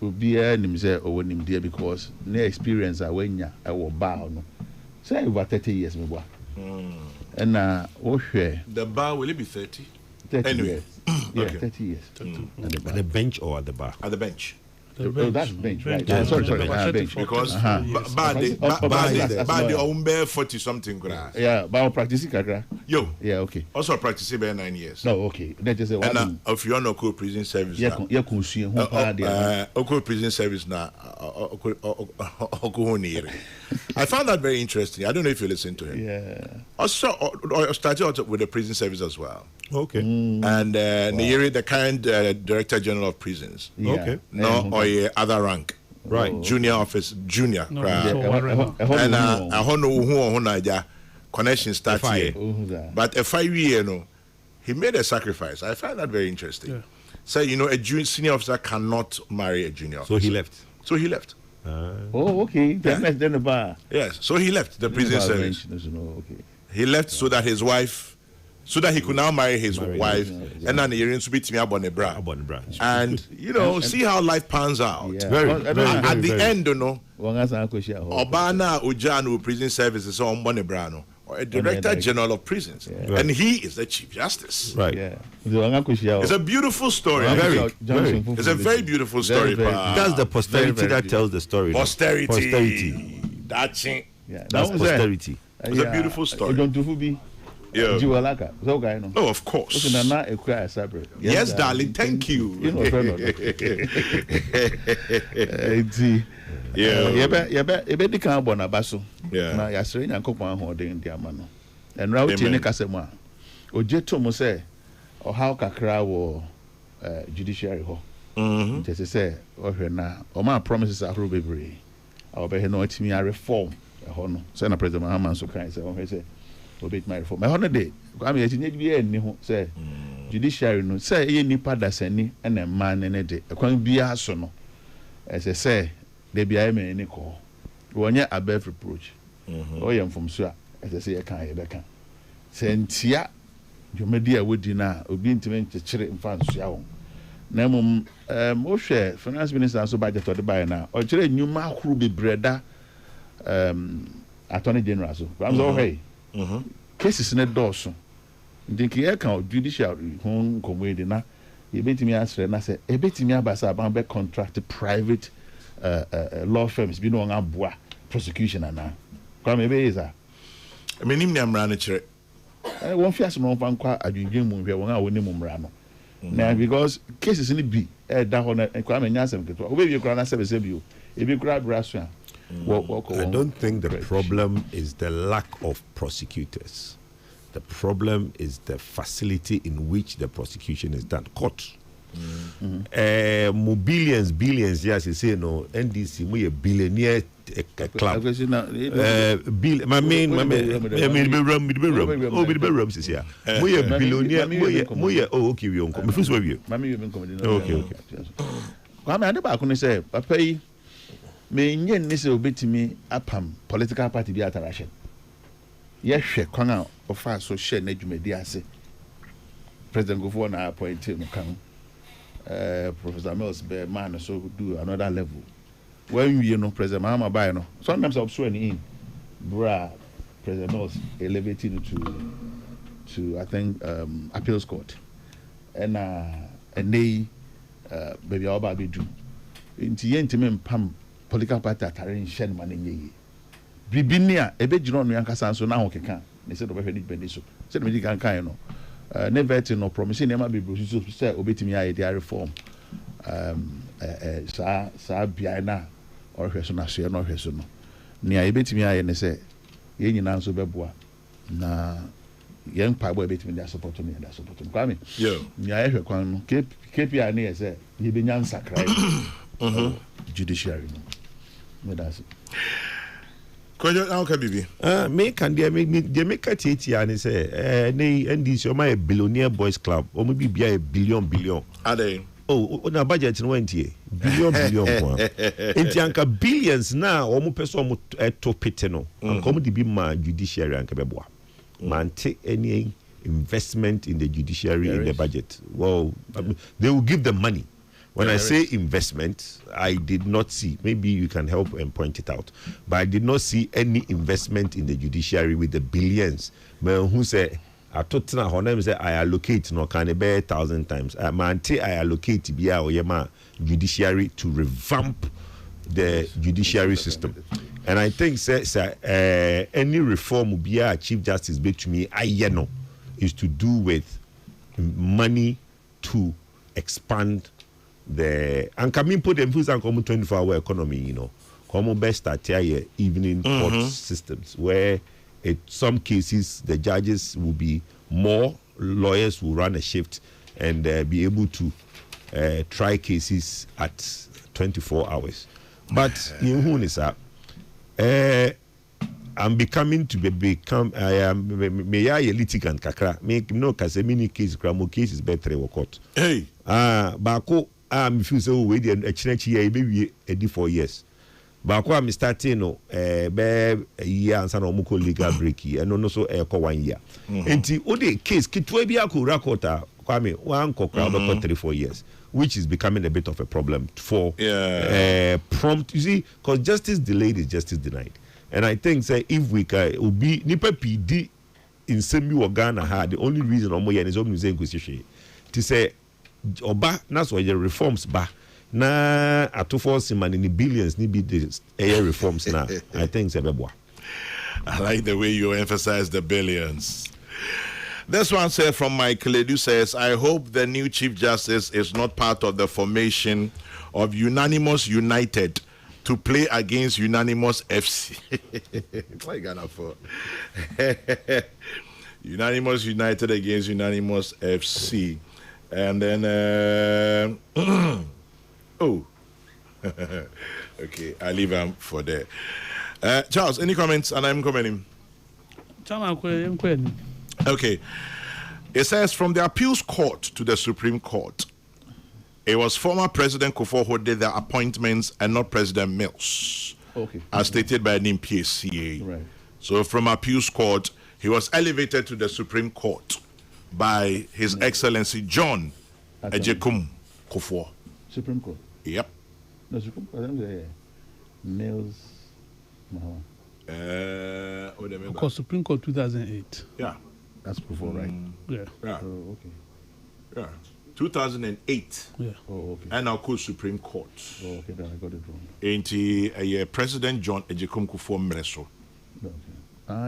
Obi nim say owo nimdi because na experience a wanya e wo ba no. Say over 30 years me boa. And the bar will it be 30? 30 anyway. Years. Yeah, okay. 30 years. At the bench or at the bar? At the bench. That's bench, right? Yeah, sorry, bench. Because bad the umbe 40 something. Yeah, but practicing kakra. Yo. Yeah, okay. Also practicing by 9 years. No, okay. That just and if you are no prison service. Yeah, consume prison service now. I found that very interesting. I don't know if you listen to him. Yeah. Also, I started out with the prison service as well. Okay. And Nyeri, the current Director General of Prisons. Yeah. Okay. No, or other rank. Right. Junior office, junior. No, and I don't know who connection starts here. But a 5 year, he made a sacrifice. I find that very interesting. Yeah. So, a senior officer cannot marry a junior officer. So he left. Oh, okay. Then the bar. Yes. So he left the prison service. Okay. He left so that his wife so that he could now marry his wife, and then the earrings to be Timmy Abonebra. And see how life pans out. Yeah. At the end, Obana Ujanu Prison Services on Bonebrano, or a Director General of Prisons, and he is the Chief Justice. Right. Yeah. It's a beautiful story. It's a very beautiful story. That's the posterity that tells the story. Posterity. That's it. That's posterity. It's a beautiful story. Yeah. Oh, of course. Yes, darling. Thank you. Yɛbɛdi kan abɔ n'aba so na yɛasrɛ Nyankopɔn ahoɔden de ama no ɛnora wotie ne kasɛm a ogye to mu sɛ ɔhaw kakra wɔ judiciary hɔ nti ɛsɛ sɛ ɔhwɛ na ɔma promises ahorow bebree a ɔbɛhwɛ na ɔtumi areform ɛhɔ no sɛ na President Mahama nso kan sɛ ɔhwɛ sɛ ɔbɛtumi areform ɛhɔ no de kwame yɛti nyɛ bi ɛnni ho sɛ judiciary no sɛ ɛyɛ nipa dasani ɛna mmaa ne de ɛkwan biara so no ɛsɛ sɛ de bia me ni ko wonye above reproach oyɛ mfomso a ɛsɛ sɛ yɛka yɛbɛka sɛ ntia dwumadi a wodi na obi ntime nkyekere mfa nsoa wo na mum ohwɛ finance minister so budget ɔde bae na ɔkyerɛ nnwuma ahoro bebreda attorney general so am so hey cases ne dɔɔso ndinki yɛka judiciary ho nkɔmɔ di na yɛbɛtumi asrɛ na sɛ ɛbɛtumi abasa ban bɛ contract private law firms bi no on aboa prosecution ana kwa me be is a me nim nyamra no kire won fiase no fa nkwa adwendwen mu hwe won a woni mu mra no na because cases ni bi da ho na kwa me nyasem keto obewie kura na sebe bi o ebi kura braso a I don't think the problem is the lack of prosecutors. The problem is the facility in which the prosecution is done. Court. Billions, yes, you say no. NDC, we a billionaire club. My main, is here. We a billionaire. We oh, okay, we uncle. First where you? Okay. Kwame ade ba ko ne say papa yi me nye ne se obetimi apam political party bi atarahyɛ. Ye hwɛ kwan a ofa so hwɛ na dwumadi ase. President Gofo na appoint no kan. Professor Mills be man so do another level. When you know President Mahama buy no. Sometimes I'm swearing in. Bra President Mills elevating to I think appeals court. And they baby oba be do. Inti yentime mpam political party atare nhye man nyeye. Bibinia ebe giro no yankasa so na ho keka. Ne se do be hwɛ ni bendi so. Se do me di kan kan no. Never to no promising never be so say obetimi aye dia reform sa bia na or hweso na so no hweso no nia ebetimi aye ne say ye nyina nso beboa na yen pagbo ebetimi dia support no dia support kwame nia ye hwe kwan no KPI na ye say ye benya nsakra judiciary no me that's Kojo now ka bibi me can dey make it and say NDC my billionaire boys club o maybe be a billion are they na budget no went here billion kwa enti anka billions na o mo person mo to pete no anka mo di bi ma judiciary anka beboa man take any investment in the judiciary in the budget well they will give them money. When I say investment, I did not see, maybe you can help and point it out, but I did not see any investment in the judiciary with the billions. Man who say, I thought I allocate no can be 1,000 times. I allocate biya or yema judiciary to revamp the judiciary system. And I think any reform biya Chief Justice be to me, is to do with money to expand the and coming put them foods and common 24-hour economy, common best start here evening court systems where in some cases the judges will be more, lawyers will run a shift and be able to try cases at 24 hours. But in who is up, I'm becoming to become I am me a litigant kakra me no case many cases gramo cases better work out. Bako feel so we dey a church here maybe 4 years But I'm starting no be a year and some legal break and no so 1 year. And the case kitwe bi akura kota kwame one kokra 3-4 years, which is becoming a bit of a problem for prompt, you see, because justice delayed is justice denied. And I think say if we can be nipa PD in semi Ghana had the only reason omo is omo say inquisition to say oba that's why the reforms ba na atofo simani ni billions ni be the reforms na I think say beboa. I like the way you emphasize the billions. This one said from Michael Edu says, I hope the new Chief Justice is not part of the formation of Unanimous United to play against Unanimous FC. What Ghana for? Unanimous United against Unanimous FC. And then, okay, I'll leave him for there. Charles, any comments? And I'm commenting. Okay. It says from the appeals court to the Supreme Court, it was former President Kufuor who did the appointments and not President Mills. Okay. As stated by an MPACA. Right. So from appeals court, he was elevated to the Supreme Court by His Excellency John Ejekum Kufuor. Supreme Court. Yep. No, Supreme Court. Mills. Of course, Supreme Court 2008. Yeah. That's before, right? Yeah. Yeah. Oh, okay. Yeah. 2008. Yeah. Oh, okay. And now called Supreme Court. Oh, okay. Then I got it wrong. Ain't President John Ejekum Kufuor Mreso. Okay.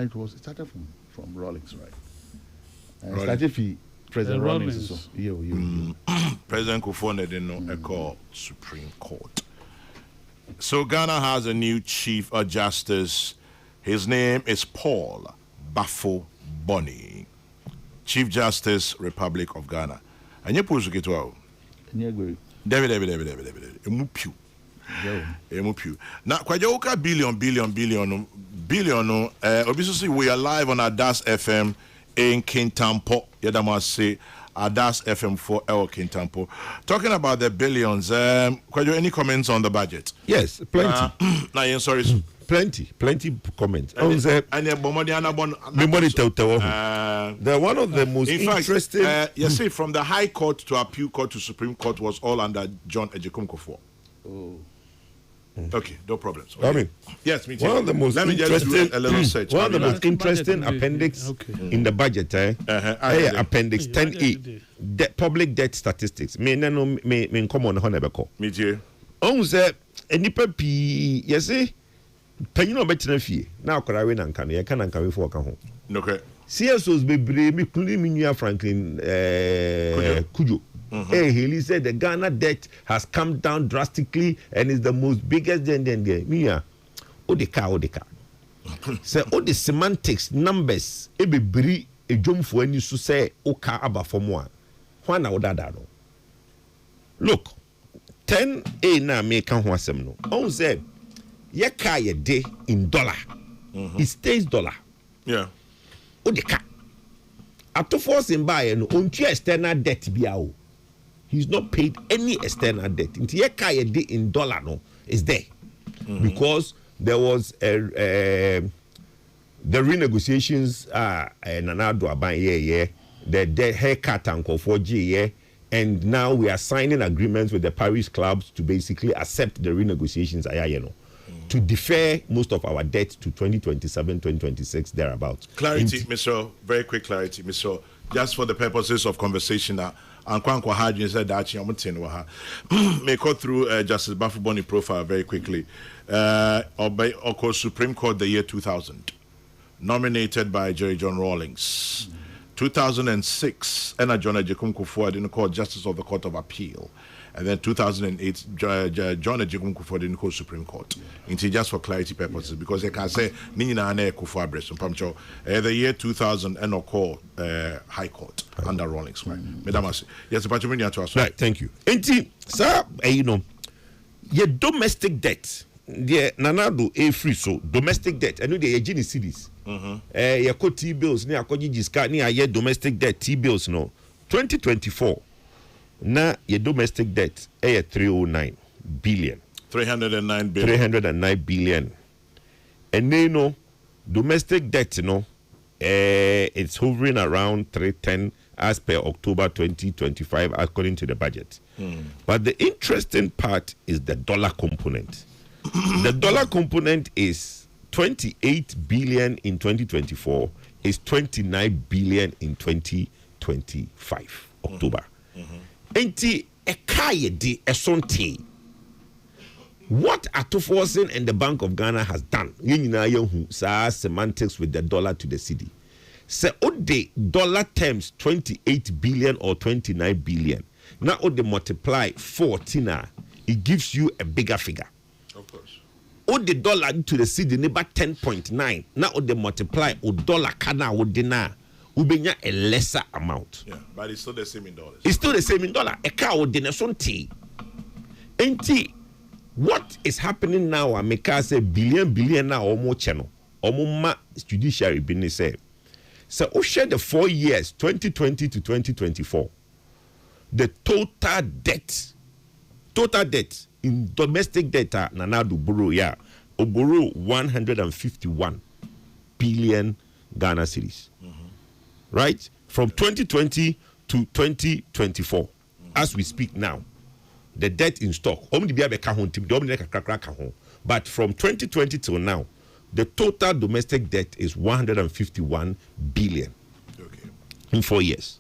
It started from Rawlings, right? Rawlings. Started for President Rawlings. Rawlings. Yeah. President Kufuor didn't know call Supreme Court. So Ghana has a new Chief Justice. His name is Paul Bafo Boni, Chief Justice, Republic of Ghana. And you push it to David. Emupiu. Now, Kwajoka billion. Obviously, we are live on Adas FM in Kintampo. Yadamase Adas FM for El Kintampo. Talking about the billions. Kwajo, any comments on the budget? Yes, plenty. Sorry. Plenty comments. And the one of the most interesting. You see, from the High Court to Appeal Court to Supreme Court was all under John Ejekum Kufuor. Oh. Okay, no problems. Okay. I mean, yes, me too. One of the most Let me just do a little search. One of the most interesting appendix in the budget, Appendix 10A, public debt statistics. Me come on honebeko. Me too. On say enipa pi yesi panyin obetena fie na akora we nanka no ye kan nanka we for ka ho. Okay. CSOs bebre me kuni minua Franklin Kujo. He said the Ghana debt has come down drastically and is the most biggest then Mia Odeka. Say all the semantics numbers e bebre ejomfo ani so say oka aba from one. Why na odada no? Look, 10A na me kan ho asem no. On say ye ka ye de in dollar. It stays dollar. Yeah. Odeka. Atofo sin buy no ontu external debt bia o. He's not paid any external debt. Inti ye ka ye de in dollar no is there. Because there was the renegotiations nanado aban the haircut and for G and now we are signing agreements with the Paris clubs to basically accept the renegotiations to defer most of our debt to 2027 2026 thereabouts. Clarity, Mr. Very quick clarity, Mr. Just for the purposes of conversation and Kwankwa Hadji said that may go through Justice Bafo Boni profile very quickly. Of course, Supreme Court the year 2000, nominated by Jerry John Rawlings. 2006, John Ejekum Kufuor didn't call Justice of the Court of Appeal. And then 2008, John Ejekum Kufuor didn't call Supreme Court. It's just for clarity purposes, because they can say, Nina Ane Kufuor Breast, the year 2000, and call High Court under Rawlings. Right? Yes, right, thank you. Sir, your domestic debt, the Nanado a free so domestic debt, and the Gini cities. Your T bills, near Kojiska, near your domestic debt, T bills, no. 2024. Na your domestic debt 309 billion. 309 billion. 309 billion. And then, domestic debt, it's hovering around 310 as per October 2025, according to the budget. But the interesting part is the dollar component. The dollar component is 28 billion in 2024, is 29 billion in 2025, October. Enti ekaye di esonte. What Atoforsen and the Bank of Ghana has done, semantics with the dollar to the cedi. Say, the dollar terms 28 billion or 29 billion. Now, they multiply 14, it gives you a bigger figure. Of course. The dollar to the cedi, neighbor 10.9. Now, they multiply dollar kana dina. Ubenya a lesser amount. Yeah, but it's still the same in dollars. It's still the same in dollar. Eka odine sonti. Enti. What is happening now? I make us say billion now or more channel. Or more judiciary business say. So we share the 4 years, 2020 to 2024. The total debt in domestic data nanadu borrow borrow 151 billion Ghana cedis. Right? From 2020 to 2024. As we speak now. The debt in stock. But from 2020 till now, the total domestic debt is 151 billion. Okay. In 4 years.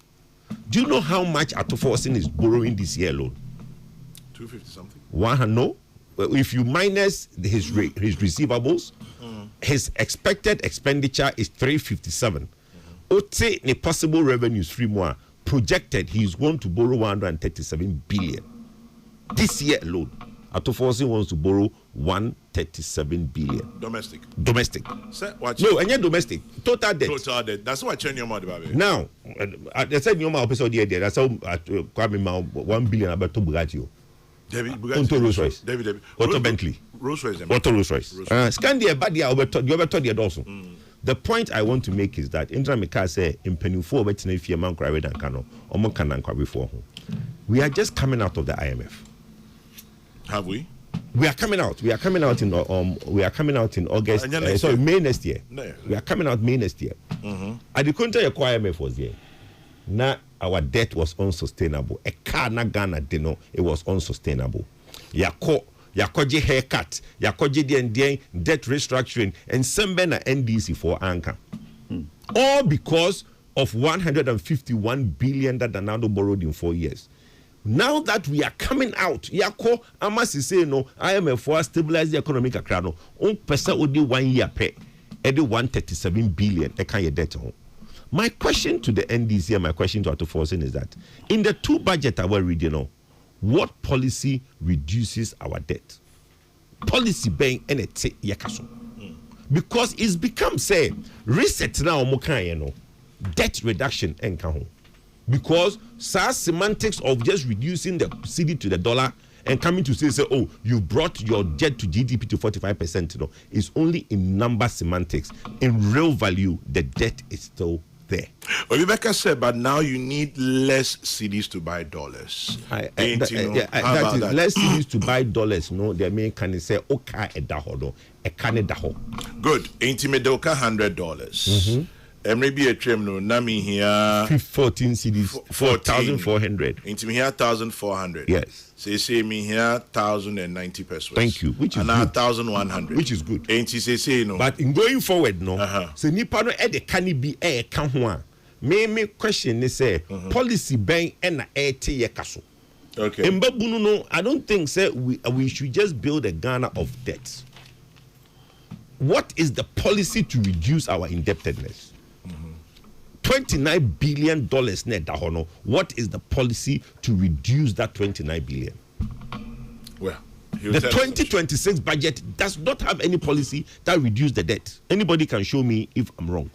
Do you know how much Atoforsen is borrowing this year alone? 250 something. No. If you minus his receivables, his expected expenditure is 357. Ote the possible revenues free more projected he is going to borrow 137 billion. This year alone, Atoforsen wants to borrow 137 billion. Domestic. Sir, what no, and yet domestic. Total debt. That's what you're about, baby. Now, I said your episode here. That's how Kwame 1 billion about to Bugatti. Auto Rolls Royce. David. Auto Bentley. Rolls Royce. Auto Rolls Royce. Scandia, Badia, you ever told the also. The point I want to make is that Intramika say in Penufo, but in a few months, I read and Kano, or Monkanan before. We are just coming out of the IMF. Have we? We are coming out. We are coming out in August. Sorry, May next year. No. We are coming out May next year. At the country, IMF was there. Now our debt was unsustainable. A car na Ghana dino, it was unsustainable. Yakoji haircut, Yakoji DND debt restructuring, and Sembena NDC for anchor. All because of 151 billion that Danado borrowed in 4 years. Now that we are coming out, Yako Amasi say no, IMF for stabilize the economic akrano. On person only 1 year pay, every 137 billion. I can't debt home. My question to the NDC and my question to Atoforsen is that in the two budget our regional, what policy reduces our debt? Policy being NT Yakaso. Because it's become say reset now debt reduction and home. Because semantics of just reducing the cedi to the dollar and coming to say, oh, you brought your debt to GDP to 45%, is only in number semantics. In real value, the debt is still there. Well, Rebecca said, but now you need less cedis to buy dollars. That is less cedis to buy dollars. No, they may can say, okay, a can good. Intimate doka $100. Maybe a trim no nami here 14 cedis 4,400. Into me here 1,400. Yes. Say me here 1,090 pesos. Thank you. Which is and good. 1,100. Which is good. Ain't say no. But in going forward, no. So nipa no e de can be e kan ho a. Me question is say policy ben e na e te ye kaso. Okay. Mbabunu no, I don't think say we should just build a Ghana of debt. What is the policy to reduce our indebtedness? $29 billion net dahono. What is the policy to reduce that 29 billion? Well, the 2026 budget does not have any policy that reduce the debt. Anybody can show me if I'm wrong.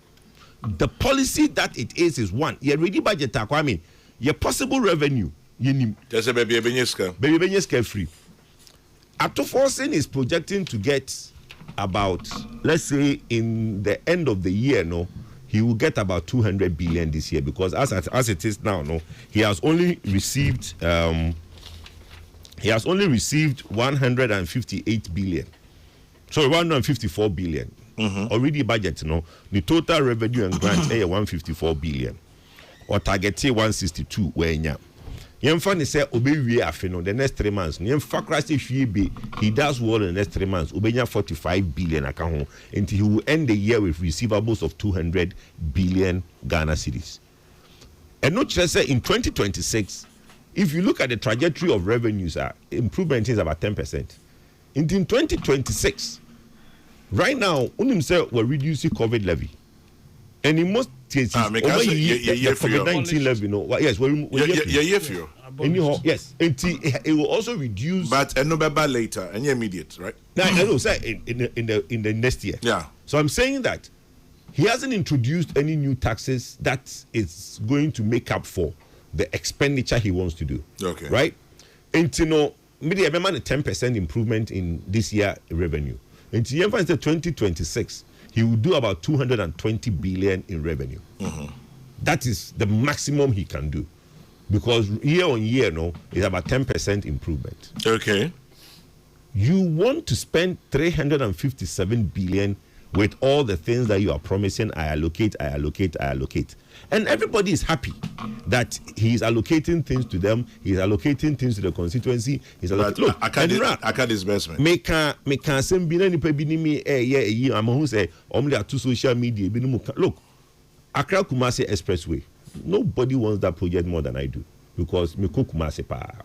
The policy that it is one. You ready budget I mean, your possible revenue. There's a baby free. Atoforsen is projecting to get about, let's say, in the end of the year, he will get about 200 billion this year because as it is now, he has only received he has only received 158 billion. Sorry, 154 billion. Already budget, the total revenue and grant 154 billion. Or target 162 where Yemfa say obewie afe no the next 3 months. Yemfa krasi hwie he does well in the next 3 months. Obenya 45 billion aka ho until he will end the year with receivables of 200 billion Ghana cedis. And not just say in 2026, if you look at the trajectory of revenues, improvement is about 10%. In 2026, right now, unim say we're reducing COVID levy. And in most cases, COVID-19 levy, yes, yes, it will also reduce. But no better later, and immediate, right? Now, I know, say in the next year. Yeah. So I'm saying that he hasn't introduced any new taxes that is going to make up for the expenditure he wants to do. Okay. Right? And maybe a 10% improvement in this year revenue. And to 2026, he will do about 220 billion in revenue. That is the maximum he can do, because year on year, is about 10% improvement. Okay. You want to spend 357 billion with all the things that you are promising. I allocate, and everybody is happy that he is allocating things to them. He is allocating things to the constituency. He's allocating. Look, I can't disbursement. Make some billion I'm who say only to social media. Look, Accra Kumasi Expressway. Nobody wants that project more than I do, because me cook Kumasi pa.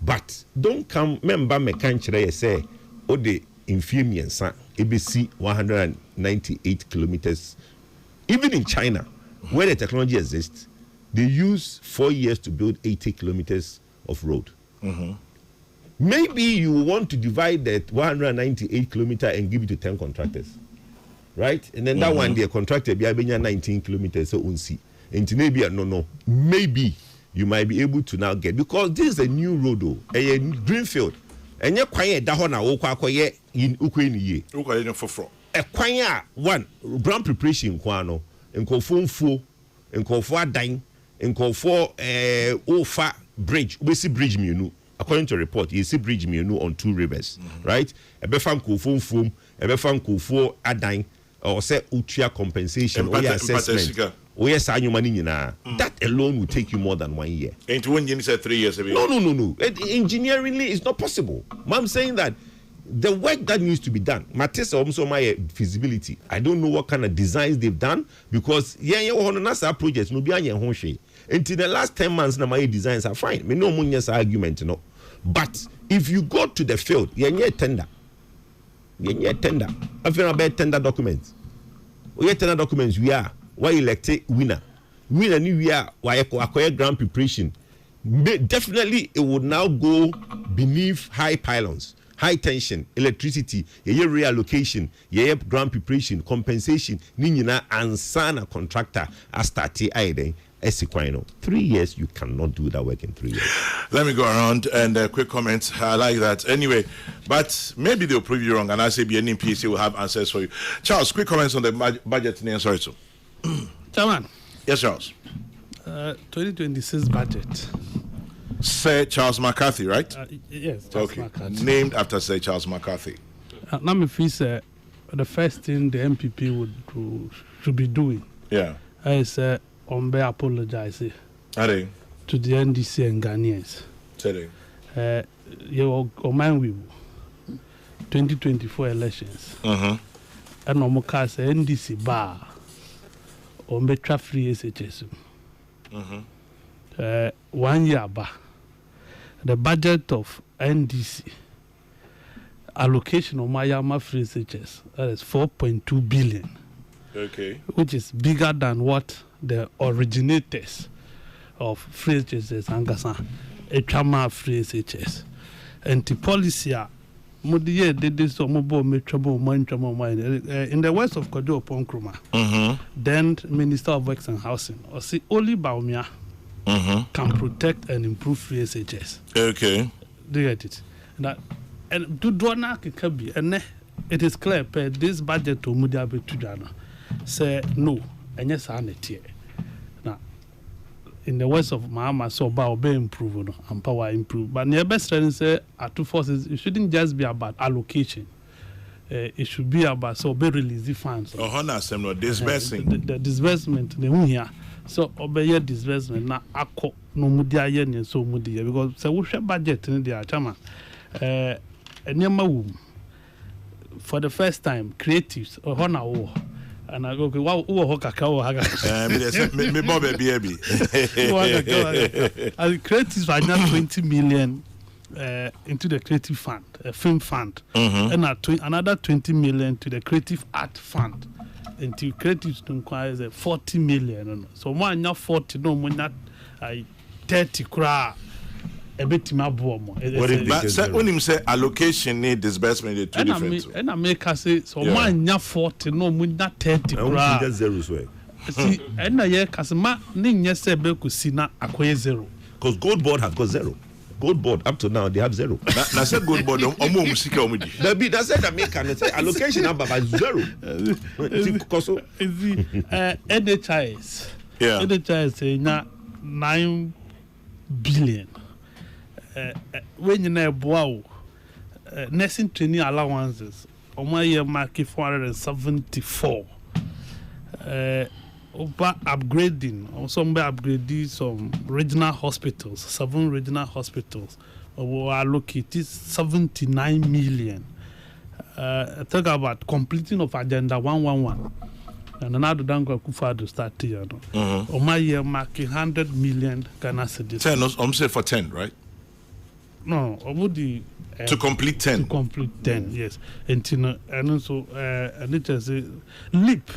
But don't come. Remember me can't say the infirmian ABC 198 kilometers. Even in China, where the technology exists, they use 4 years to build 80 kilometers of road. Maybe you want to divide that 198 kilometer and give it to 10 contractors, right? And then that one, the contractor be 19 kilometers. So unsi. And maybe maybe you might be able to now get, because this is a new road, a greenfield. And you're quiet that one in Ukraine. A quiet one ground preparation, Kwano, and call phone full, and call for dying, and call for Ofa bridge. We see bridge menu. According to a report, you see bridge menu on 2 rivers, right? A befan call phone full, a befan call for a dying, or say Utria compensation or assessment. Yes, that alone will take you more than 1 year. And when you said 3 years ago. No. Engineeringly, it's not possible. I'm saying that the work that needs to be done, Matisse also my feasibility. I don't know what kind of designs they've done, because NASA projects no be until the last 10 months my designs are fine. Me no munyas argument, But if you go to the field, tender. I feel about tender documents. Tender documents we are. Why elect winner new year? Why acquire ground preparation? Definitely, it would now go beneath high pylons, high tension, electricity, reallocation, ground preparation, compensation. Nina and sana contractor as started aiding. 3 years, you cannot do that work in 3 years. Let me go around and quick comments. I like that. Anyway, but maybe they'll prove you wrong, and I say BNP PC will have answers for you. Charles, quick comments on the budget. Sorry, so. Chairman. Yes, Charles. 2026 budget. Sir Charles McCarthy, right? Yes, Charles McCarthy. Named after Sir Charles McCarthy. Now, me feel the first thing the MPP should be doing. Yeah. Is Ombe apologize to the NDC and Ghanaians. You mind we 2024 elections. And Omoka say NDC bar Ombe tra free SHS. 1 year bar. The budget of NDC allocation of Mayama free SHS, that is 4.2 billion. Okay. Which is bigger than what the originators of free SHS and Gasan, a trauma free SHS. And the policy, Modiye did this or mobile trouble in the west of Kojo Ponkruma. Then Minister of Works and Housing, or see only Baumia can protect and improve free SHS. Okay. Do you get it? That and to do and it is clear this budget to Mudiabe Tudana say no, and yes, I need now in the words of Mama, so about be improve and power improve. But the best trend say at two forces, it shouldn't just be about allocation. It should be about so be release the funds. The disbursement the here. So obey disbursement na akọ no mudia ye ne so mudia because say we share budget in the chama. For the first time, creatives or honor war. And I go, wow, me Bobby baby. And creatives are now 20 million into the creative fund, film fund, and another 20 million to the creative art fund. Until creatives requires 40 million. So one not 40, no more not 30 cra. A bit more. But when him say allocation need disbursement, they two different. And I make us say so one not 40, no more not 30 cra. See, and I hear Casma, Ning yes, say Belku Sina acquire zero. Because Gold Board has got zero. Gold Board up to now they have zero. That's a Gold Board. That's it. I make allocation number by zero. NHIS. Yeah. NHIS say 9 billion. When you know wow, nursing training allowances. On my year market 474. Over upgrading, or some upgrading some regional hospitals, 7 regional hospitals, are located 79 million. Talk about completing of agenda 111. And another dango kufa to start here. On my year marking 100 million Ghana cedis. 10, I'm saying for 10, right? No, about the to complete 10. To complete 10, yes. And also, and it is a leap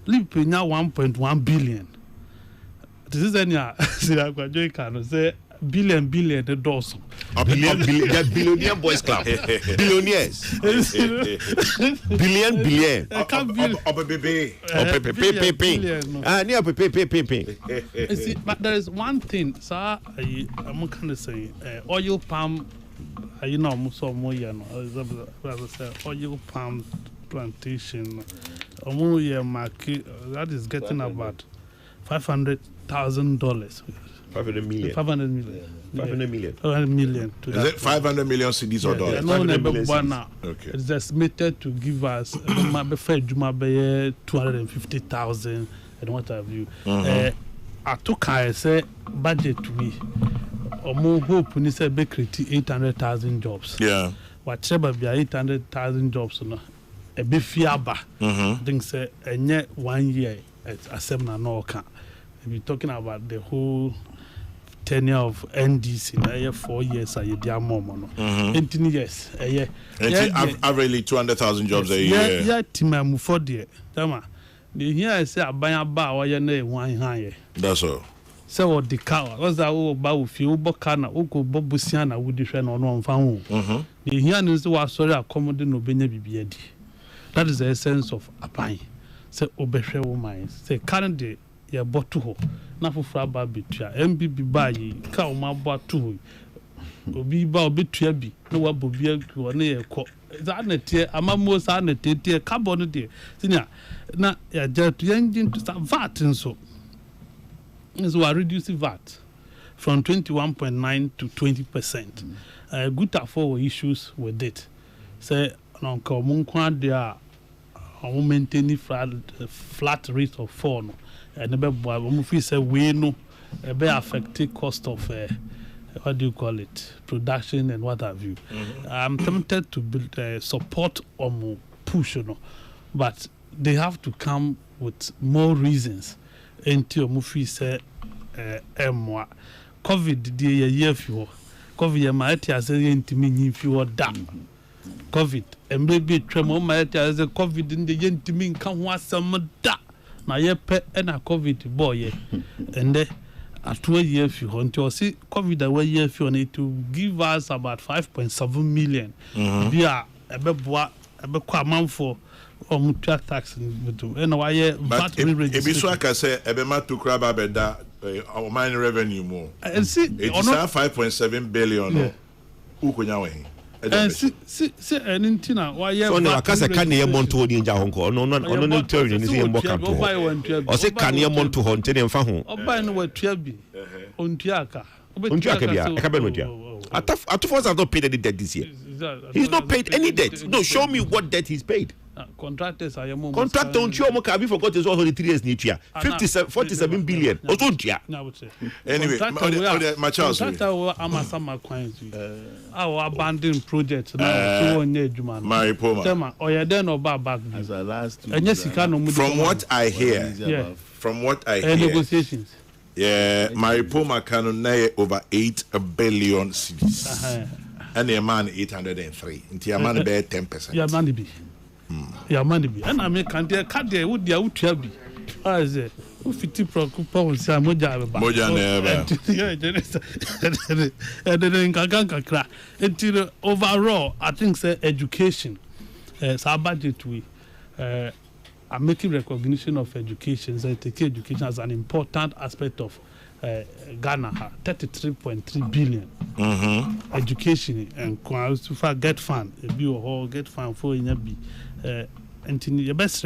now 1.1 billion. This is any say billion the doors. Billionaire boys club. Billionaires. billion. But there is one thing, sir. I'm kind of saying oil palm. You know, so more oil palm plantation. Market that is getting about $500,000. 500 million. 500 million. 500 million. 500 million. Is it 500 million cedis or dollars? Okay. It's estimated to give us 250,000 and what have you. I took I say budget we or more hope when you say be create 800,000 jobs. Yeah. Whatever be 800,000 jobs no. A bit fiaba. Things say and yet 1 year a seminar no can. We're talking about the whole tenure of NDC in 4 years a year more. 18 years a year. Averagely 200,000 jobs a year. Yeah, Tima Mufo dear. Tama. The here I say a buy a bar or your name 1 higher. That's all. So what the cow was that all about few Bocana, Oko Bobusiana would defend on one found. The here is what sorry accommodate no Benebi. That is the essence of applying. Say Obeshe woman. Say current day. Ya botuho na fofra ba betua MBB ba yi ka o ma botuho obi ba obetua bi na wa bobi aku na ye kɔ za na tie amamo sa na tie carbon de tinya na ya jet engine to VAT nso we are reducing VAT from 21.9 to 20%. Good for issues with it. Say no ko mun kwa dia o maintain flat rate of 4 no. And the say we know affect cost of what do you call it, production and what have you. I'm tempted to build support or more push, but they have to come with more reasons. Into your movie say COVID the year for COVID might as a me if you are done. COVID and maybe tremor might as a COVID in the yen come was some da. Na ye pe na COVID boy and then at 2 years if you want to see COVID away year if you need to give us about 5.7 million. Be a beboa a bequaman for mutual tax and why but if you so I can say ebema to crab abeda our mine revenue more. And see it's 5.7 billion. Who could and see anything why you so na kasa kan ye monto odi nja honko no no theory ni se mbo kan to o se kan ye monto ho nte ne mfa ho oba no watua bi Ontiaka. Atufos have not paid any debt this year. He's not paid any debt. No, show me what debt he's paid. Contractors are more. Contractor on Chiomo Kabi forgot his already 3 years nature. 47 billion. Anyway, my Charles. Contractor will Amasama coins. Our abandoned project now. My Poma. Or you then or back. From what I hear, negotiations. Yeah, my Poma can over 8 billion cedis. And a man 803. Into a man bear 10%. Yeah, money be. Yeah, money be. And I mean, can't there cut there would there would be. I say, who 50 pounds, Moja. And then Kaganka. Until overall, I think say education. Our budget we are making recognition of education. So take education as an important aspect of Ghana. 33.3 billion. Education and get fund. Get fund for in and the best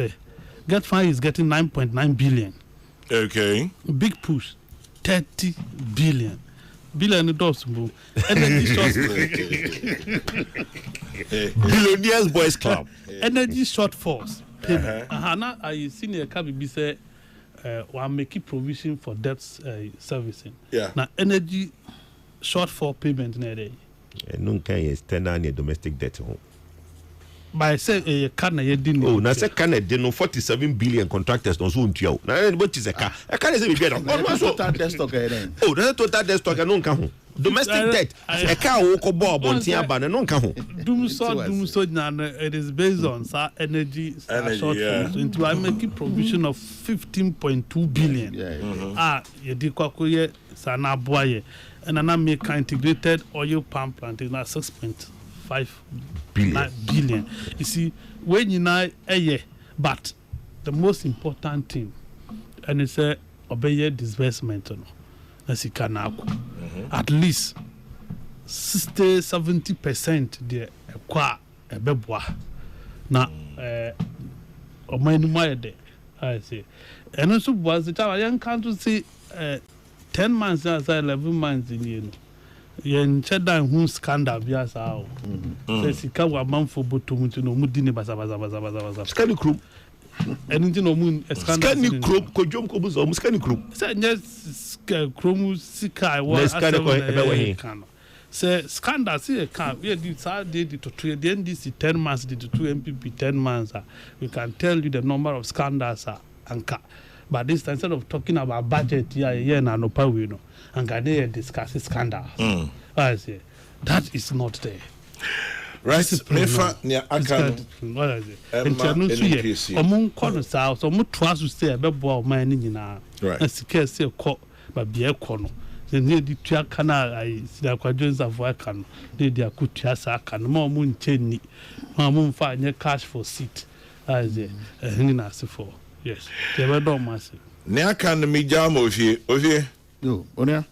get fund is getting 9.9 billion. Okay. Big push 30 billion. Billion dollars more. Energy Billionaires Boys Club. Energy shortfalls. Now I senior Kabi say we making provision for debt servicing. Yeah. Now energy shortfall payment na dey. No can extend any domestic debt. By say can na yedin. Oh, na say can dey no 47 billion contractors no so ntua. Na what is a car? I can't say be better. Total debt stock then. Oh, that's total debt stock no nka ho. Domestic debt. A car wo ko bo bontin aba na no nka ho. Dum so na it is based on energy shortfalls. Into I making provision of 15.2 billion. Yedi kwakoye sana boye. And then I make an integrated oil palm plant is now 6.5 billion. You see, when you know but the most important thing, and it's a obey disbursement, as you can at least 60-70% there qua a bebois. Now, or my there, I say, and also was the time I young country say 10 months as 11 months in you know. Yen chedan who scandal bias out. Says he come a month for botum to no mudini baza. Scanny Group. Anything no moon scandal. Scanny Group, Kojom Kobus or Scanny Group. Say yes, Chromu Sika was say scandal see a car. We did to trade the NDC 10 months, did to 2 MPP 10 months. We can tell you the number of scandals and but this time, instead of talking about budget, no power, you know, and Ghanaian discuss scandals. I say that is not there. Right, Nefa near Akan. Among corners out, so much trust to say about boy mining in our right. As the case say caught by beer corner. The near the Tia Canal, I see the quadrants of Wakan, they are good Tiasa, and more moon chain, moon find your cash for seat. I say, hanging as for. Yes, they were not massive. Near can me jam of you, No, Onia.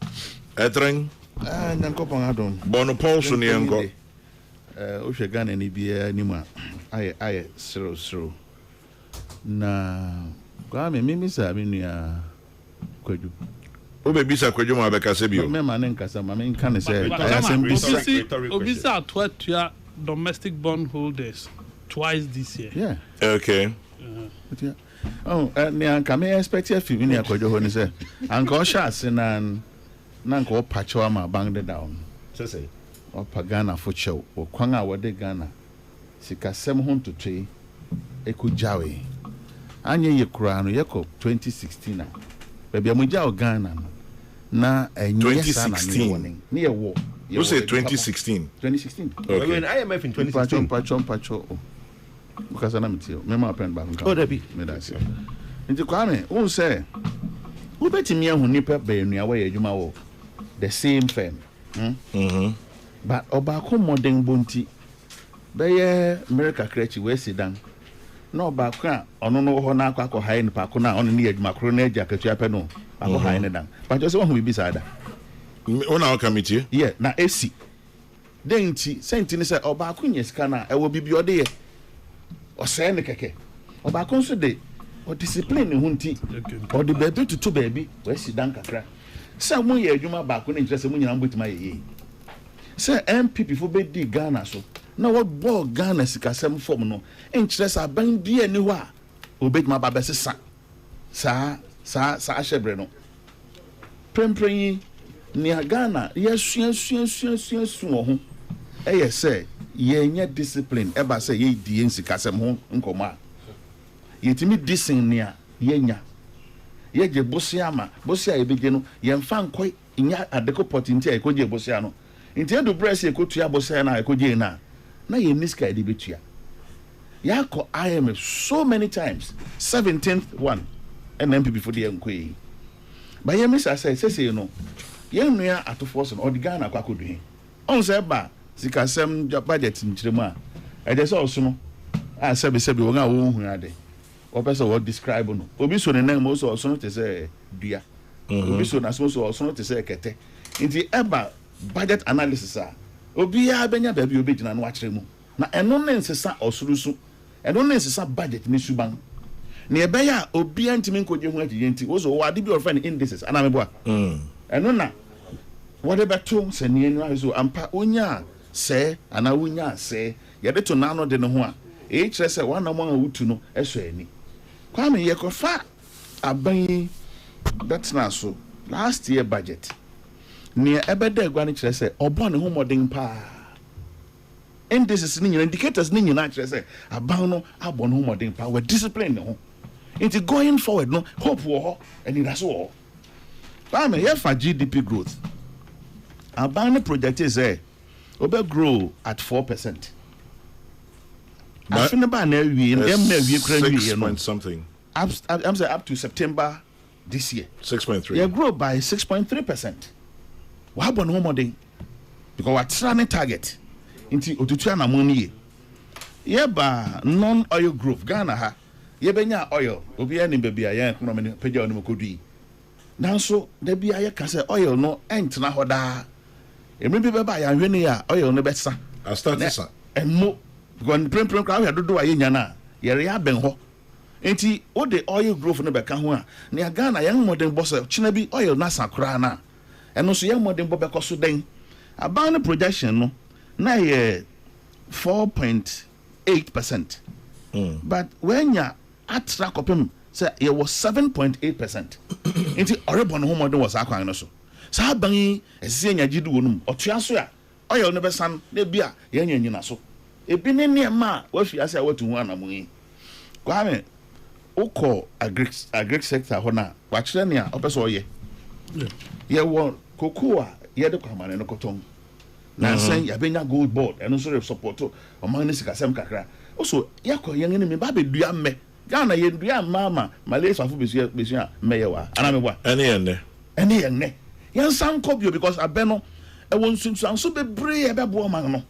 Etring. Nanko Pangadon. Bonopolson, Yango. Ushagan and Ibia anymore. I, so. Na, Grammy, Mimisa, Minia, Quadu. Obebisa Quaduma Becasebio. Remember, Nankasa, I mean, can I say, Obisa, 12 domestic bondholders twice this year. Yeah. Okay. Oh, and can I expect a few minutes? I go say, Uncle Shas and Nanko Pachoma banged down. So say, or Pagana for show, or Kwanga, what they Ghana. Sika 700 Ekujawe. Anya Yakurano Yako 2016. Baby, I'm with Ghana. Na a 2016 near war. You say 2016. 2016. Okay. When IMF in 2016. Pacho. Because I'm with you. Remember, pen back. Oh, that be. Into Kwame, who say, who bet me who nipper bay near where you know the same firm. But Obako modern bunty. Bay America Cretchy, where sit down. No background, or no Honaka or high in Pacona on near Macrone jacket, Japano, or high in down. But just one will be beside her. On our committee? Yeah, now AC. Then Saint said, Obakunya scanner, I will be your day. Or say the keke. Obakon so day. Or discipline in Hunti. Or the baby to two baby, where she done crack. sɛ mo yɛ adwuma baako ne nkyerɛ sɛ mo nyinaa mbɛtumi ayɛ yie sɛ MPP fo bɛdi Ghana so na wɔbɔ Ghana sikasɛm fam no nkyerɛ sɛ aban bi ani hɔ a obɛtumi aba bɛsesa saa ahyɛbrɛ no prɛmprɛm yi nea Ghana yɛsua wɔ ho ɛyɛ sɛ yɛnyɛ discipline ɛba sɛ yɛdi yɛn sikasɛm ho nkɔmɔ a yɛtumi di sen nea yɛnya yɛgye bosia ama bosia yɛbɛgye no yɛmfa nkɔ nya adeko pɔti nti a yɛkɔgye bosia no nti ɛdu berɛ sɛ yɛkɔtua bosia no a yɛkɔgye no a na yɛnni sika yɛde bɛtua yɛakɔ IMF so many times 17th one ɛna MPP fo de yɛnkɔ yi ba yɛmisa sɛ sɛsei no yɛnnua atofoɔ so no ɔde Ghana akɔ akɔdu ɔn sɛ ba sikasɛm budget nkyerɛ mu a ɛde sɛ ɔso no a sɛbesɛbe wɔn a wɔnhu ade wɔpɛ sɛ wɔ describe no obi so ne nan mu so ɔso no te sɛ dua obi so na so ɔso no te sɛ kɛtɛ nti ɛba budget analysis a obiara bɛnya baabi obi gyina no akyerɛ mu na ɛno ne nsesa ɔsoro so ɛno ne nsesa budget ne suban ne ɛbɛyɛ a obiara ntumi nkɔgye ho agyegye nti wo so wɔ ade bi ɔfrɛ no indices ana meboa ɛno na wɔde bɛto sɛ ne anu so ampa onya sɛ ana wonya sɛ yɛde to n'ano de ne ho a ɛyɛ kyerɛ sɛ wanam a wotu no ɛsɔ ani Kwame yɛkɔfa aban yi bɛtena so last year budget nea ɛbɛda agua no kyerɛ sɛ ɔbɔ ne ho mmɔden paa indices ne nyina indicators ne nyina kyerɛ sɛ aban no abɔ ne ho mmɔden paa wɔ discipline ne ho nti going forward no hope wɔ hɔ anidaso wɔ hɔ Kwame yɛfa GDP growth aban no project sɛ obe grow at 4%. After about na wie na kura wie no something. I'm saying up to September this year. 6.3. Yeah, grow by 6.3%. What happened no more thing? Because we're trying target into otutua na money. Yeah, ba non-oil growth Ghana ha. Yeah, benya oil. Obi ani baby aye no me peja no kodui. Nanso da bia ye ka say oil no entna hoda. Emi bi beba ya hwe ne ya oil no besa. I started sa. Emo gon prem crowd ya dodo aye nya na. Yere ya ben ho. Enti o de oil growth no beka ho a. Ne Ghana yan modern boss china bi oil na sakra na. Eno so yan modern bo beko so den. Aban no projection no na ye 4.8%. But when ya atra kopem say it was 7.8%. Enti orebon ho modern was akwan no so. Sa ban ese nya gidu wonum otua so a oil no besan na bia ye nya nyina so. Ebi ne ne ma wa fi ase a watu hu anamu yi. Kwame ukọ agric sector ho na wa kire ne a opeso oye. Ye wo kokrokoo a ye de kwamane no koton. Na san ya benya gold board eno so support o man ne sikasem kakra. Also yakọ ye ne me ba be dua me. Ghana ye dua mama Malaysia fo besu a meye wa. Ana me bua. Ene yen yan san kobio because abeno e won sunsun so bebre e bebo man no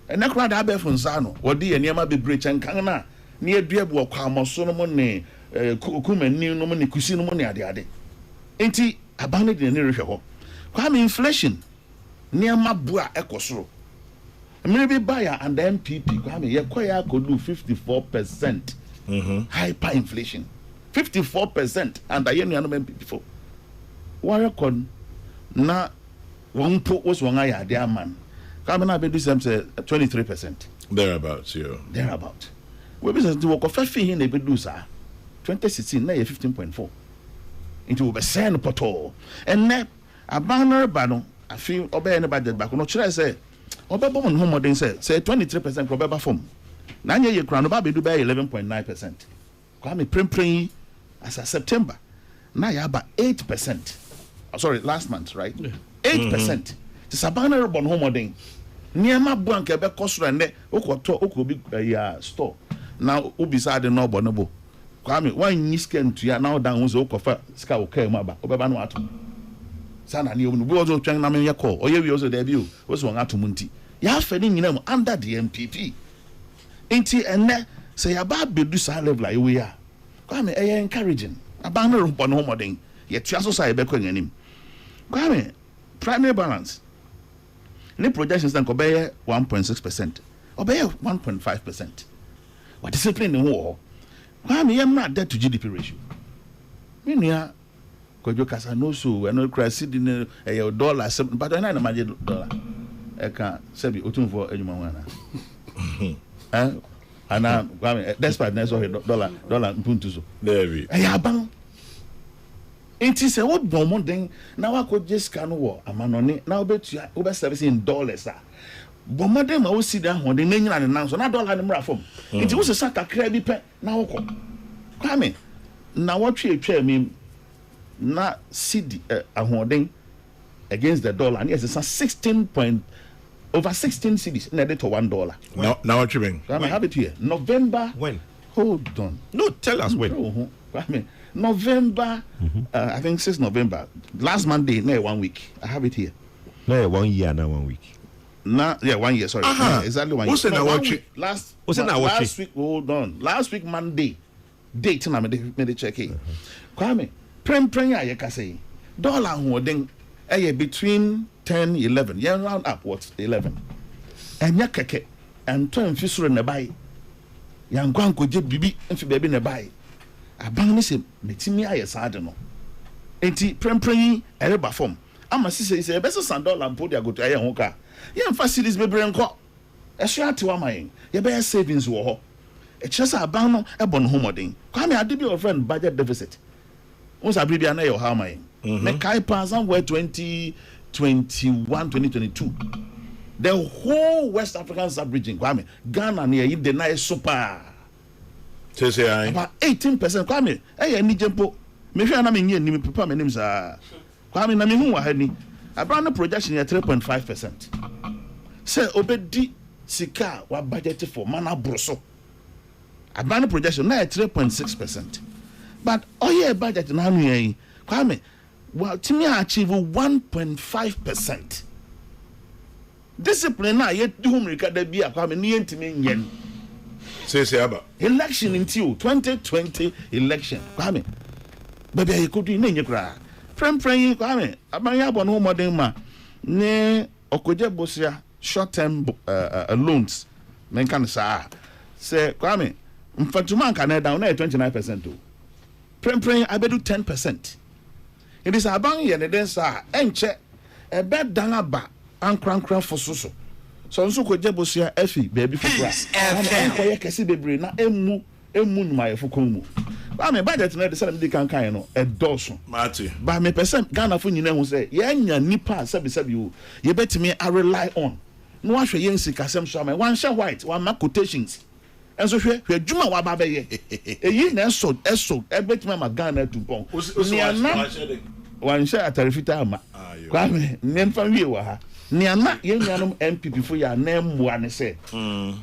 ene kra da be funsa no wodi ye niam bebre chenkan na ne adua bu okwa amoso no mo ne kumani no mo ne kusi no mo ne ade enti abane de ne rehwe ho kwa me inflation niam bu a ekosoro emre bi buy and MPP kwa me ye koya kodu 54% hyperinflation 54% and aye nuanom MPP for what record na one po was one aya de man come na be do some say 23% thereabouts you thereabout we business do work of fee na be do sa 2016 na 15.4 into we be send poto and na abanner ba no afi obey ne budget back no kire say obebo mo modern say 23% ko be ba form na anya ye kra no ba be do by 11.9% kwa me prem as a September na ya ba 8%. Sorry, last month, right? 8%. The Sabana born home modern. Near my bank, a better cost and there, Okobi store. Now, Ubisade no bonabo. Kwame, one nisken to ya now down was Okofa, Scow Maba, Obabanuatu. Sana, you will also trying to make a call, or you also debut, was one out to Munti. You have fed in them under the MPP. Ain't he and there say about Bedusa level like we are. Kwame, encouraging. A banner upon home modern. Yet, just so I be calling him. Kwame, primary balance. The projections then obey 1.6%, obey 1.5%. What discipline in war? Kwame, I'm not debt to GDP ratio. Minia, Kojo kasa no so eno kra cedi ne dollar but na na maje dollar e ka sebi otumfo adwuma ho ana ana despite na so dollar mpuntu so David aban enti se wo bon moden na wa ko jeska no wo amanone na obetua service in dollars bon moden ma wo si da ho de na nyina ne nan so na dollar ne mra fom enti wo se saka kra bi pe na wo ko kwame na wo twa mi na cedi ahoden against the dollar and yes it's 16 over 16 cedis na to $1 now what you mean I have it here November when hold on no tell us when November I think 6 November last Monday na 1 week I have it here no 1 year now 1 week na 1 year sorry exactly 1 year what's na watch last week hold on last week Monday date na me check it kwame prem ya ka say dollar hoden between 10 11 yeah round up what 11 enya keke anton fisuro ne bai yankwan koje bibi mfi baabi ne bai aban ne se metimi aye saade no enti prem ereba form ama sise e bese $100 mpo dia goto aye ho ka ye mfa series bebre nko ehso atewa mayen ye be savings wo ho e chesa aban no e bon ho modern kwa me ade bi your friend budget deficit won sa bibia na your how mayen me kai pass somewhere 2021 2022 the whole West African sub-region kwame Ghana na yi de na super say I about 18% kwame ni jempo me hwe na me nye ni me papa me nim sa kwame na me hu wa ha ni abran projection ya 3.5% say obedi sika wa budget for mana broso abran projection na 3.6% but oye budget na anu yen kwame well timi achieve 1.5%. Discipline na yet do America da bia kwame ni entimi nyen say aba election until 2020 election kwame baby I could do nye kra prem kwame abanya bo no modern ma ne okoje bosia short term loans men kan sa say kwame mfatuma kan na down na 29% o prem abedu 10%. It is abang ye ne den sa enche ebe dan aba ankrankran fososo so nso ko jebosia afi baby fukura enko ye kesi bebre na emu nyuma ye fukun mu ba me budget na de say me kan no e doso mati ba me person Ghana fo nyina hu say ye nya nipa sabi o ye betimi a rely on no ahwe ye nsikasem so am one share white one mark quotations enso hwe djuma wa ba be ye eyi na eso ebetimi ma Ghana tupon ni ana one share atarifita ama kwame nemfa wie wa ha ni ana ye nyanom MPP fo ya na emwa ne se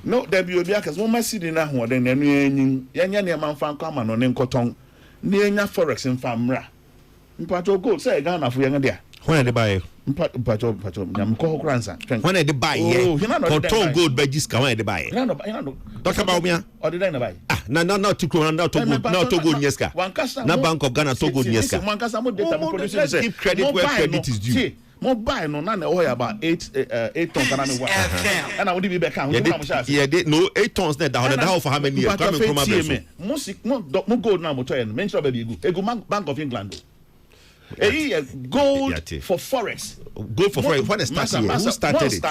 no da bi obi akas mo masidi na ho de nanu enyin ye nya ne manfa nko ama no ne nkoton ni enya forex mfa mra mpato gold say Ghana fo ye ngade when they buy mpato nyam ko kransa when they buy control gold by discount when they buy talk about me or did I buy na to go now to go nyeska na Bank of Ghana to go nyeska wankasa mo data mo produce say give credit where credit is due mo buy no na oil about 8 tons kana me wa and I would be back no 8 tons na that for how many years come from mo gold na mo to en mention baby egu Bank of England gold for forex when it started here who started it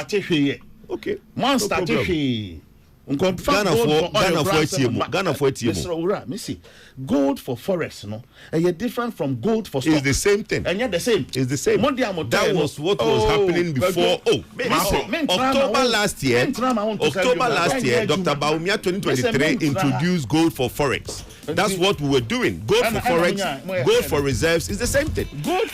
okay man started here Ghana for ATM. Missy, gold for forex, no? And you're different from gold for stock. It's the same thing. And you're the same. It's the same. That was what was happening before. October last year, Dr. Baumia 2023 introduced gold for forex. That's what we were doing. Gold for forex, gold for reserves is the same thing. Gold.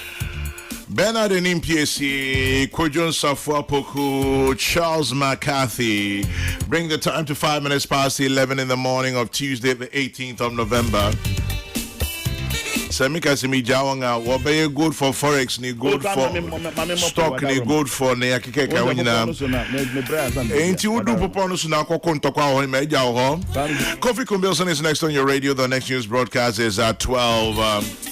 Bernard and MPSC, Kojon Safuapoku, Charles McCarthy. Bring the time to 5 minutes past 11 in the morning of Tuesday, the 18th of November. Samika Simi Jawanga, wabe good for forex, ni good for stock, ni good for ne akike kawina. Ain't you do poponus na kokonto kwa ho meja ho. Kokrokoo Bilson is next on your radio. The next news broadcast is at 12.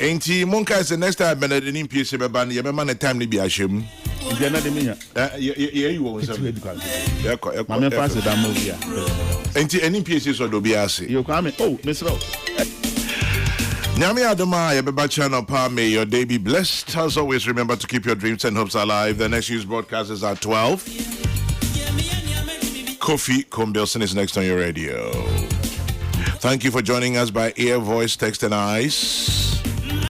Enti Monka is the next time Bernard in MPSC beba ni yebema na time ni bi ahyem. Dia na de minya. You wo nsem. Ma me pass da mo bia. Enti MPSC so do bi ase. You come oh, Mr. Nyami Adoma, Yabeba Channel Pa, may your day be blessed. As always, remember to keep your dreams and hopes alive. The next news broadcast is at 12. Kofi Kombilson is next on your radio. Thank you for joining us by ear, voice, text, and eyes.